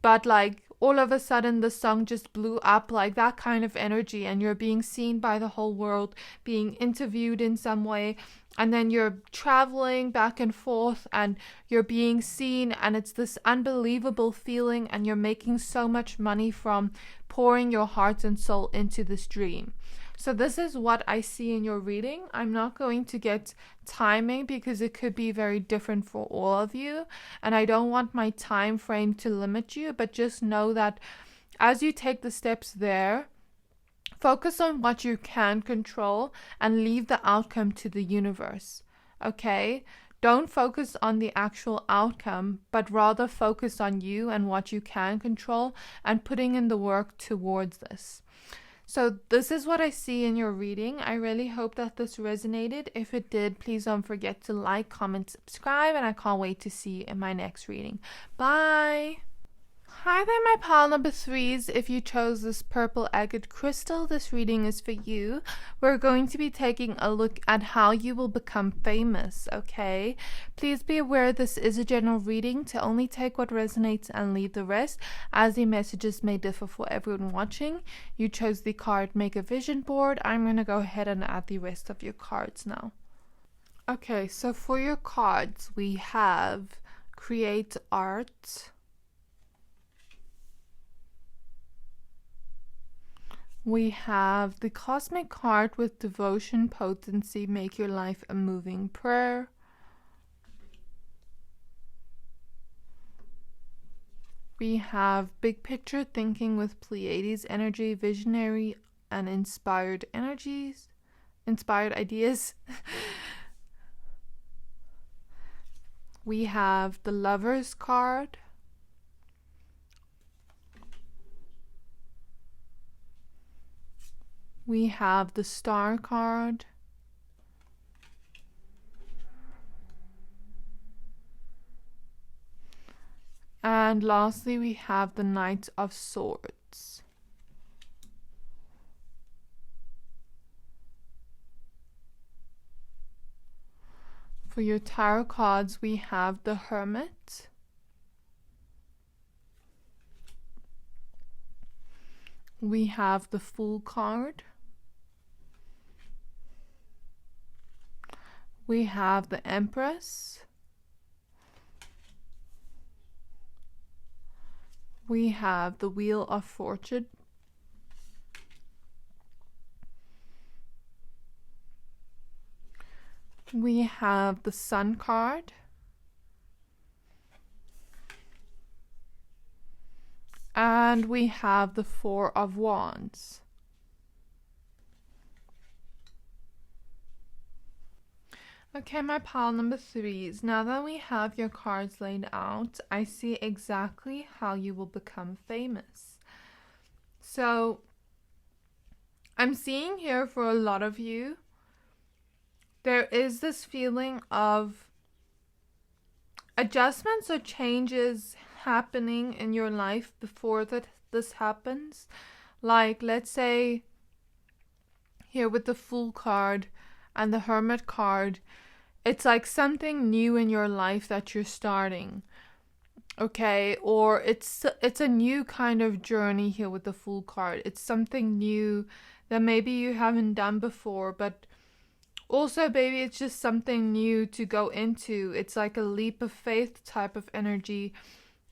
but like all of a sudden the song just blew up, like that kind of energy, and you're being seen by the whole world, being interviewed in some way, and then you're traveling back and forth and you're being seen, and it's this unbelievable feeling, and you're making so much money from pouring your heart and soul into this dream. So this is what I see in your reading. I'm not going to get timing because it could be very different for all of you, and I don't want my time frame to limit you, but just know that as you take the steps there, focus on what you can control and leave the outcome to the universe. Okay? Don't focus on the actual outcome, but rather focus on you and what you can control and putting in the work towards this. So this is what I see in your reading. I really hope that this resonated. If it did, please don't forget to like, comment, subscribe, and I can't wait to see you in my next reading. Bye! Hi there, my pile number 3s. If you chose this purple agate crystal, this reading is for you. We're going to be taking a look at how you will become famous, okay? Please be aware this is a general reading, to only take what resonates and leave the rest, as the messages may differ for everyone watching. You chose the card Make a Vision Board. I'm going to go ahead and add the rest of your cards now. Okay, so for your cards, we have Create Art, we have the Cosmic Card with Devotion, Potency, Make Your Life a Moving Prayer. We have Big Picture Thinking with Pleiades Energy, Visionary and Inspired Energies, Inspired Ideas. We have the Lover's card. We have the Star card. And lastly, we have the Knight of Swords. For your tarot cards, we have the Hermit. We have the Fool card. We have the Empress. We have the Wheel of Fortune. We have the Sun card. And we have the Four of Wands. Okay, my pile number 3s. Now that we have your cards laid out, I see exactly how you will become famous. So, I'm seeing here for a lot of you, there is this feeling of adjustments or changes happening in your life before this happens. Like, let's say, here with the Fool card and the Hermit card, it's like something new in your life that you're starting, okay? Or it's a new kind of journey here with the Fool card. It's something new that maybe you haven't done before, but also maybe it's just something new to go into. It's like a leap of faith type of energy.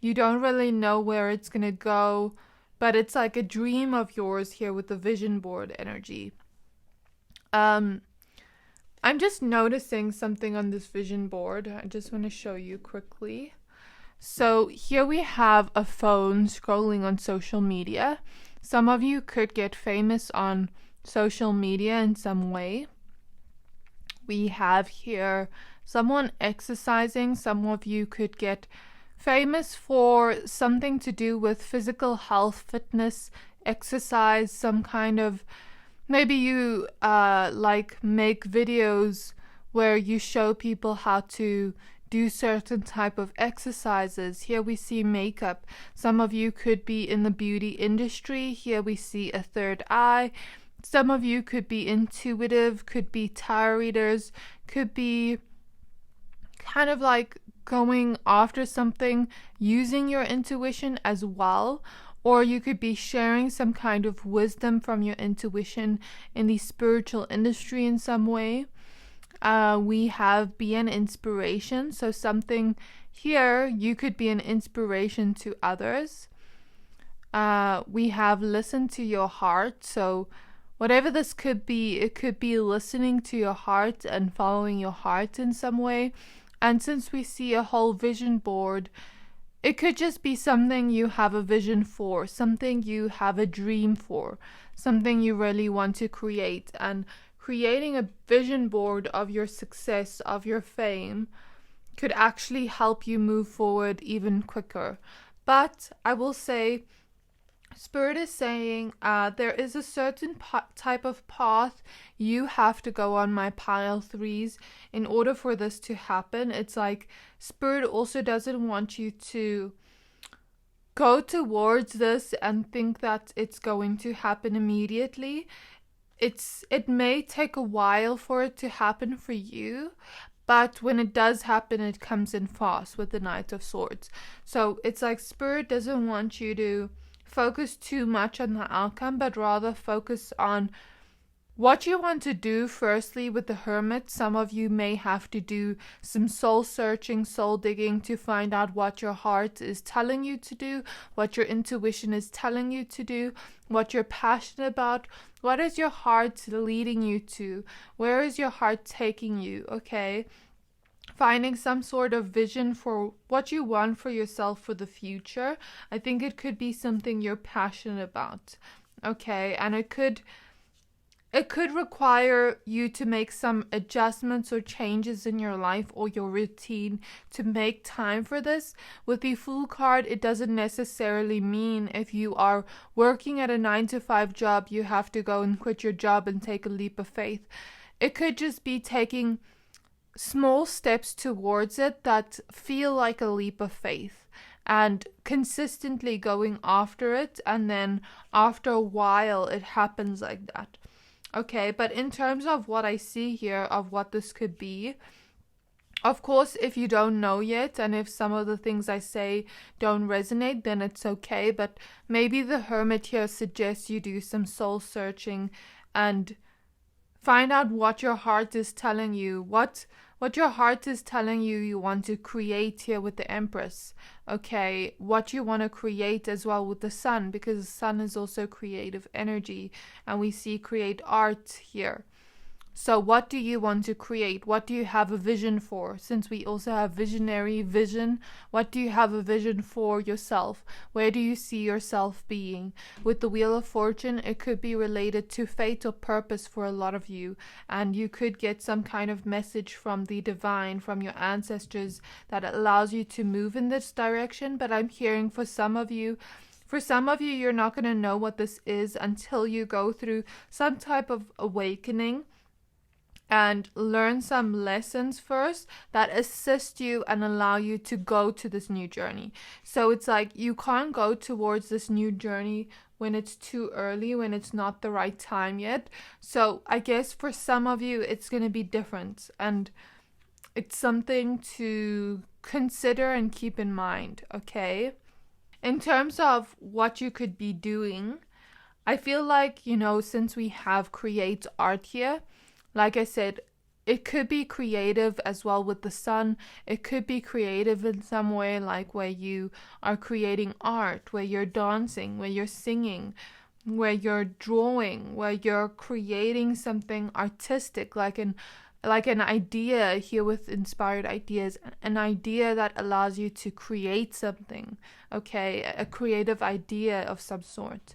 You don't really know where it's gonna go, but it's like a dream of yours here with the Vision Board energy. I'm just noticing something on this vision board. I just want to show you quickly. So here we have a phone scrolling on social media. Some of you could get famous on social media in some way. We have here someone exercising. Some of you could get famous for something to do with physical health, fitness, exercise, some kind of, maybe you like make videos where you show people how to do certain type of exercises. Here we see makeup. Some of you could be in the beauty industry. Here we see a third eye. Some of you could be intuitive, could be tarot readers, could be kind of like going after something, using your intuition as well. Or you could be sharing some kind of wisdom from your intuition in the spiritual industry in some way. We have be an inspiration. So something here, you could be an inspiration to others. We have listen to your heart. So whatever this could be, it could be listening to your heart and following your heart in some way. And since we see a whole vision board, it could just be something you have a vision for, something you have a dream for, something you really want to create. And creating a vision board of your success, of your fame, could actually help you move forward even quicker. But I will say, Spirit is saying there is a certain type of path you have to go on, my pile 3s, in order for this to happen. It's like Spirit also doesn't want you to go towards this and think that it's going to happen immediately. It may take a while for it to happen for you, but when it does happen, it comes in fast with the Knight of Swords. So it's like Spirit doesn't want you to focus too much on the outcome, but rather focus on what you want to do. Firstly, with the Hermit, some of you may have to do some soul searching, soul digging to find out what your heart is telling you to do, what your intuition is telling you to do, what you're passionate about. What is your heart leading you to? Where is your heart taking you? Okay. Finding some sort of vision for what you want for yourself for the future. I think it could be something you're passionate about. Okay. And it could require you to make some adjustments or changes in your life or your routine to make time for this. With the Fool card, it doesn't necessarily mean if you are working at a 9-to-5 job, you have to go and quit your job and take a leap of faith. It could just be taking small steps towards it that feel like a leap of faith and consistently going after it, and then after a while it happens like that. Okay, but in terms of what I see here of what this could be, of course, if you don't know yet and if some of the things I say don't resonate, then it's okay. But maybe the Hermit here suggests you do some soul searching and Find out what your heart is telling you, what your heart is telling you you want to create here with the Empress. Okay, what you want to create as well with the Sun, because the Sun is also creative energy, and we see create art here. So what do you want to create? What do you have a vision for? Since we also have visionary vision, what do you have a vision for yourself? Where do you see yourself being? With the Wheel of Fortune, it could be related to fate or purpose for a lot of you. And you could get some kind of message from the divine, from your ancestors, that allows you to move in this direction. But I'm hearing for some of you, you're not going to know what this is until you go through some type of awakening and learn some lessons first that assist you and allow you to go to this new journey. So it's like you can't go towards this new journey when it's too early, when it's not the right time yet. So I guess for some of you, it's going to be different. And it's something to consider and keep in mind, okay? In terms of what you could be doing, I feel like, since we have create art here, like I said, it could be creative as well with the Sun. It could be creative in some way, like where you are creating art, where you're dancing, where you're singing, where you're drawing, where you're creating something artistic, like an idea here with inspired ideas, an idea that allows you to create something, okay, a creative idea of some sort.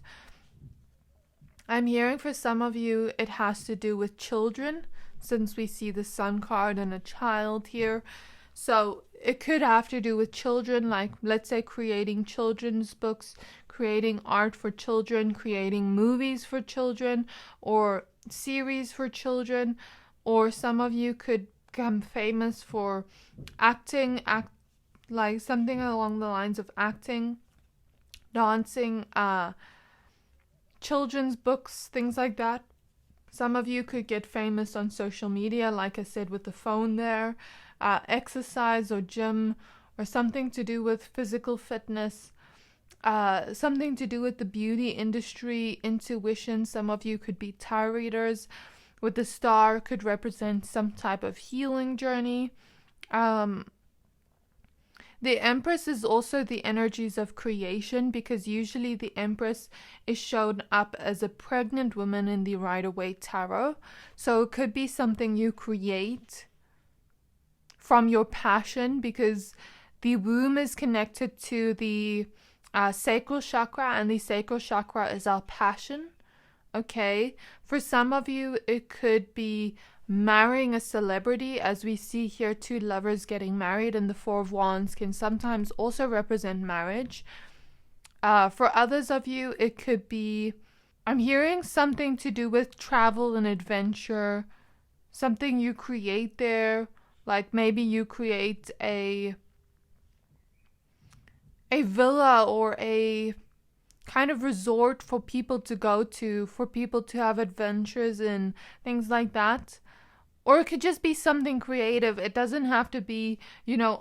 I'm hearing for some of you it has to do with children, since we see the Sun card and a child here. So it could have to do with children, like let's say creating children's books, creating art for children, creating movies for children, or series for children. Or some of you could become famous for acting, like something along the lines of acting, dancing, children's books, things like that. Some of you could get famous on social media, like I said, with the phone there, exercise or gym, or something to do with physical fitness, something to do with the beauty industry, intuition. Some of you could be tarot readers. With the star could represent some type of healing journey. The Empress is also the energies of creation, because usually the Empress is shown up as a pregnant woman in the Rider-Waite Tarot. So it could be something you create from your passion, because the womb is connected to the sacral chakra, and the sacral chakra is our passion. Okay, for some of you, it could be marrying a celebrity, as we see here, two lovers getting married, and the Four of Wands can sometimes also represent marriage. For others of you, it could be, I'm hearing something to do with travel and adventure, something you create there, like maybe you create a villa or a kind of resort for people to go to, for people to have adventures and things like that. Or it could just be something creative. It doesn't have to be,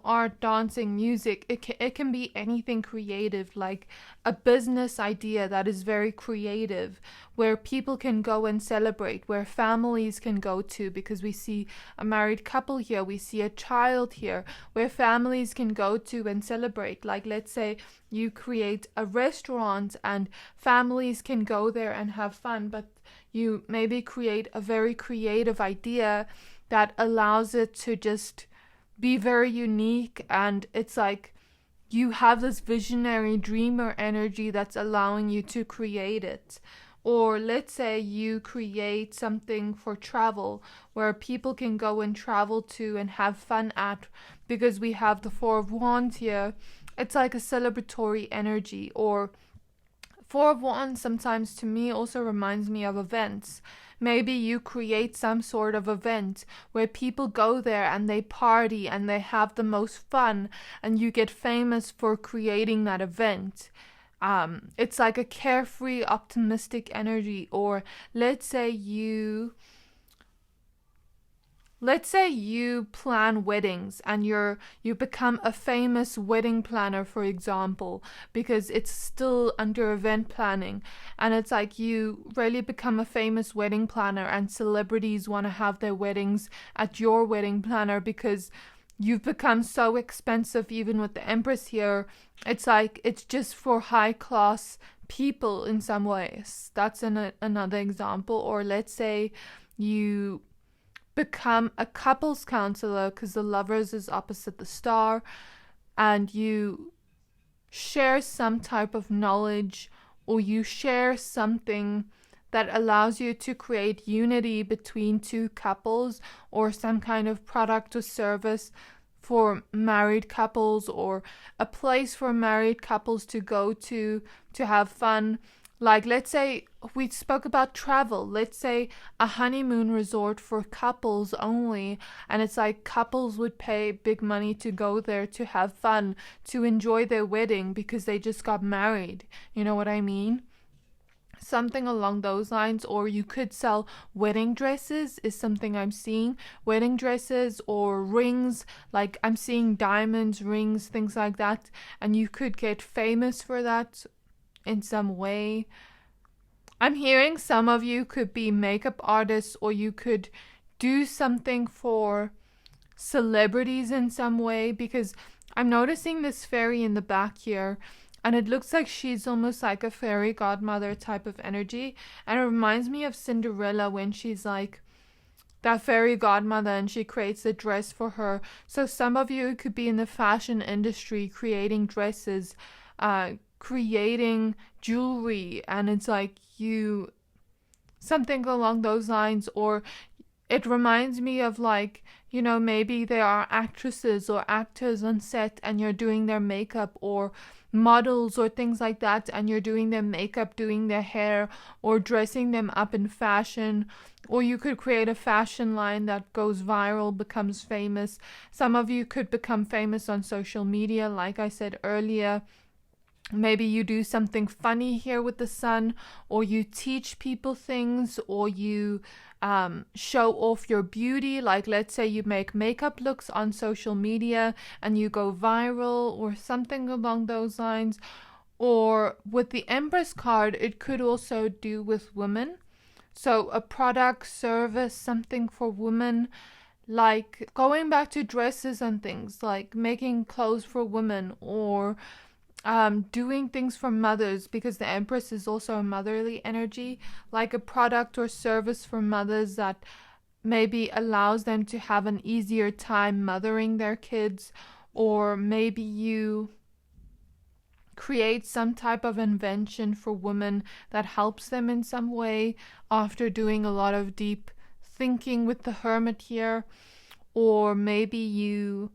art, dancing, music. It can be anything creative, like a business idea that is very creative, where people can go and celebrate, where families can go to, because we see a married couple here, we see a child here, where families can go to and celebrate. Like, let's say you create a restaurant and families can go there and have fun, but you maybe create a very creative idea that allows it to just be very unique, and it's like you have this visionary dreamer energy that's allowing you to create it. Or let's say you create something for travel, where people can go and travel to and have fun at, because we have the Four of Wands here. It's like a celebratory energy. Or Four of Wands sometimes to me also reminds me of events. Maybe you create some sort of event where people go there and they party and they have the most fun, and you get famous for creating that event. It's like a carefree, optimistic energy. Or let's say you let's say you plan weddings and you become a famous wedding planner, for example, because it's still under event planning, and it's like you really become a famous wedding planner and celebrities want to have their weddings at your wedding planner because you've become so expensive. Even with the Empress here, it's like it's just for high class people in some ways. That's another example. Or let's say you become a couples counselor because the Lovers is opposite the Star, and you share some type of knowledge, or you share something that allows you to create unity between two couples, or some kind of product or service for married couples, or a place for married couples to go to have fun. Like, let's say we spoke about travel. Let's say a honeymoon resort for couples only. And it's like couples would pay big money to go there to have fun, to enjoy their wedding because they just got married. You know what I mean? Something along those lines. Or you could sell wedding dresses is something I'm seeing. Wedding dresses or rings. Like I'm seeing diamonds, rings, things like that. And you could get famous for that in some way. I'm hearing some of you could be makeup artists, or you could do something for celebrities in some way, because I'm noticing this fairy in the back here, and it looks like she's almost like a fairy godmother type of energy, and it reminds me of Cinderella when she's like that fairy godmother and she creates a dress for her. So some of you could be in the fashion industry creating dresses, creating jewelry, and it's like you something along those lines. Or it reminds me of like, you know, maybe there are actresses or actors on set and you're doing their makeup, or models or things like that, and you're doing their makeup, doing their hair, or dressing them up in fashion. Or you could create a fashion line that goes viral, becomes famous. Some of you could become famous on social media, like I said earlier. Maybe you do something funny here with the sun, or you teach people things, or you show off your beauty. Like let's say you make makeup looks on social media and you go viral, or something along those lines. Or with the Empress card, it could also do with women. So a product, service, something for women. Like going back to dresses and things, like making clothes for women, or doing things for mothers, because the Empress is also a motherly energy, like a product or service for mothers that maybe allows them to have an easier time mothering their kids. Or maybe you create some type of invention for women that helps them in some way after doing a lot of deep thinking with the Hermit here. Or maybe you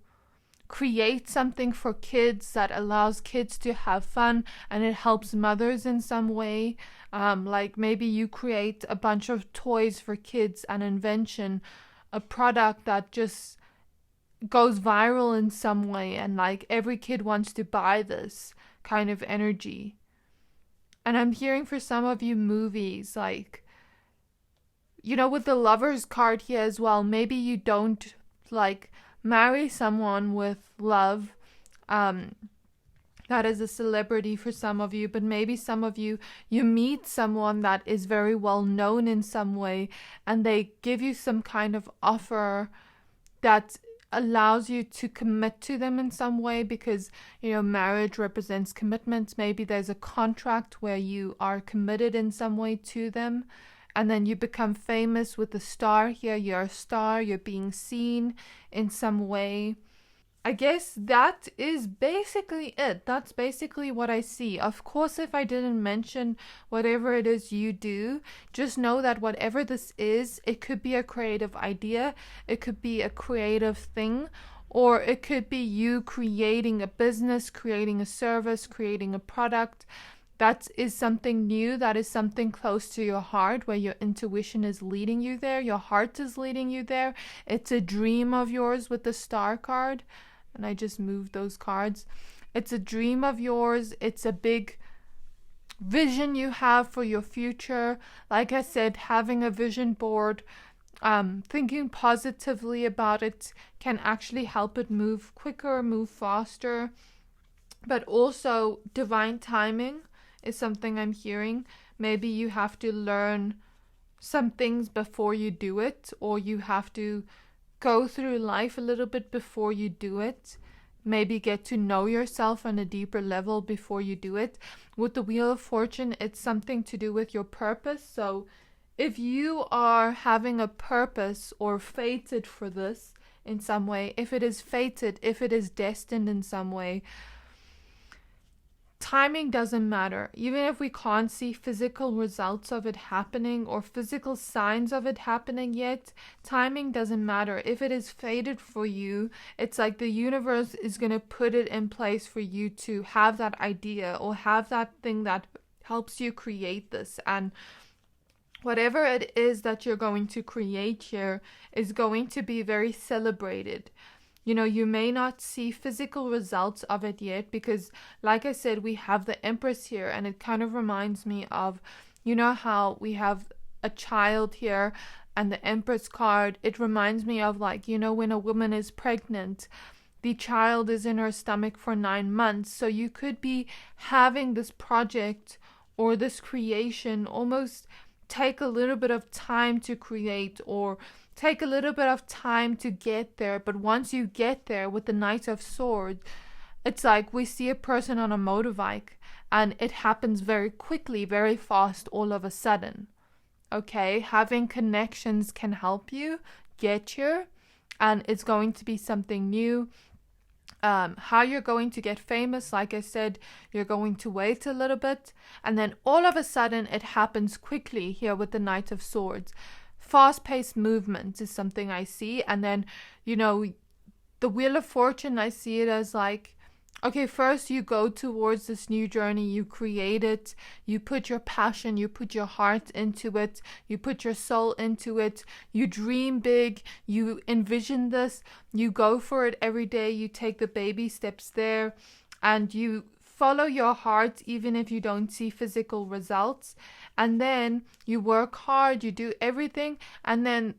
create something for kids that allows kids to have fun and it helps mothers in some way. Like maybe you create a bunch of toys for kids, an invention, a product that just goes viral in some way, and like every kid wants to buy this kind of energy. And I'm hearing for some of you movies, like, you know, with the Lovers card here as well, maybe you don't like marry someone with love, that is a celebrity for some of you, but maybe some of you meet someone that is very well known in some way, and they give you some kind of offer that allows you to commit to them in some way, because, you know, marriage represents commitments. Maybe there's a contract where you are committed in some way to them. And then you become famous with the Star here. You're a star. You're being seen in some way. I guess that is basically it. That's basically what I see. Of course, if I didn't mention whatever it is you do, just know that whatever this is, it could be a creative idea. It could be a creative thing. Or it could be you creating a business, creating a service, creating a product. That is something new, that is something close to your heart, where your intuition is leading you there, your heart is leading you there. It's a dream of yours with the Star card. And I just moved those cards. It's a dream of yours. It's a big vision you have for your future. Like I said, having a vision board thinking positively about it can actually help it move quicker, move faster. But also divine timing is something I'm hearing. Maybe you have to learn some things before you do it, or you have to go through life a little bit before you do it. Maybe get to know yourself on a deeper level before you do it. With the Wheel of Fortune, it's something to do with your purpose. So if you are having a purpose or fated for this in some way, if it is fated, if it is destined in some way, timing doesn't matter. Even if we can't see physical results of it happening or physical signs of it happening yet, timing doesn't matter. If it is fated for you, it's like the universe is going to put it in place for you to have that idea or have that thing that helps you create this. And whatever it is that you're going to create here is going to be very celebrated. You know, you may not see physical results of it yet because, like I said, we have the Empress here, and it kind of reminds me of, you know how we have a child here and the Empress card. It reminds me of, like, you know, when a woman is pregnant, the child is in her stomach for 9 months. So you could be having this project or this creation almost take a little bit of time to create, or take a little bit of time to get there. But once you get there with the Knight of Swords, it's like we see a person on a motorbike and it happens very quickly, very fast, all of a sudden. Okay, having connections can help you get here, and it's going to be something new. How you're going to get famous, like I said, you're going to wait a little bit, and then all of a sudden it happens quickly here with the Knight of Swords. Fast-paced movement is something I see. And then, you know, the Wheel of Fortune, I see it as like, okay, first you go towards this new journey, you create it, you put your passion, you put your heart into it, you put your soul into it, you dream big, you envision this, you go for it every day, you take the baby steps there, and you follow your heart even if you don't see physical results. And then you work hard, you do everything, and then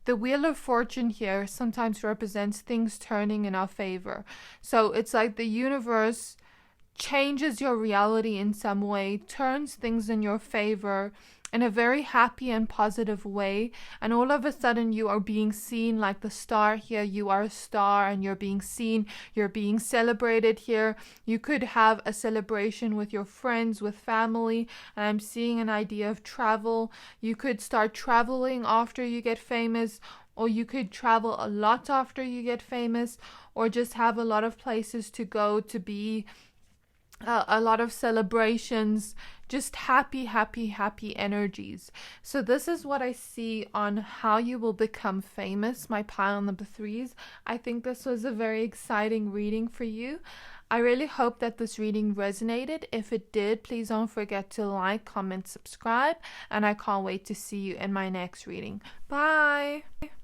the Wheel of Fortune here sometimes represents things turning in our favor. So it's like the universe changes your reality in some way, turns things in your favor in a very happy and positive way, and all of a sudden you are being seen like the star here. You are a star and you're being seen, you're being celebrated here. You could have a celebration with your friends, with family, and I'm seeing an idea of travel. You could start traveling after you get famous, or you could travel a lot after you get famous, or just have a lot of places to go, to be a lot of celebrations, just happy energies. So this is what I see on how you will become famous, my pile number 3s. I think this was a very exciting reading for you. I really hope that this reading resonated. If it did, please don't forget to like, comment, subscribe, and I can't wait to see you in my next reading. Bye!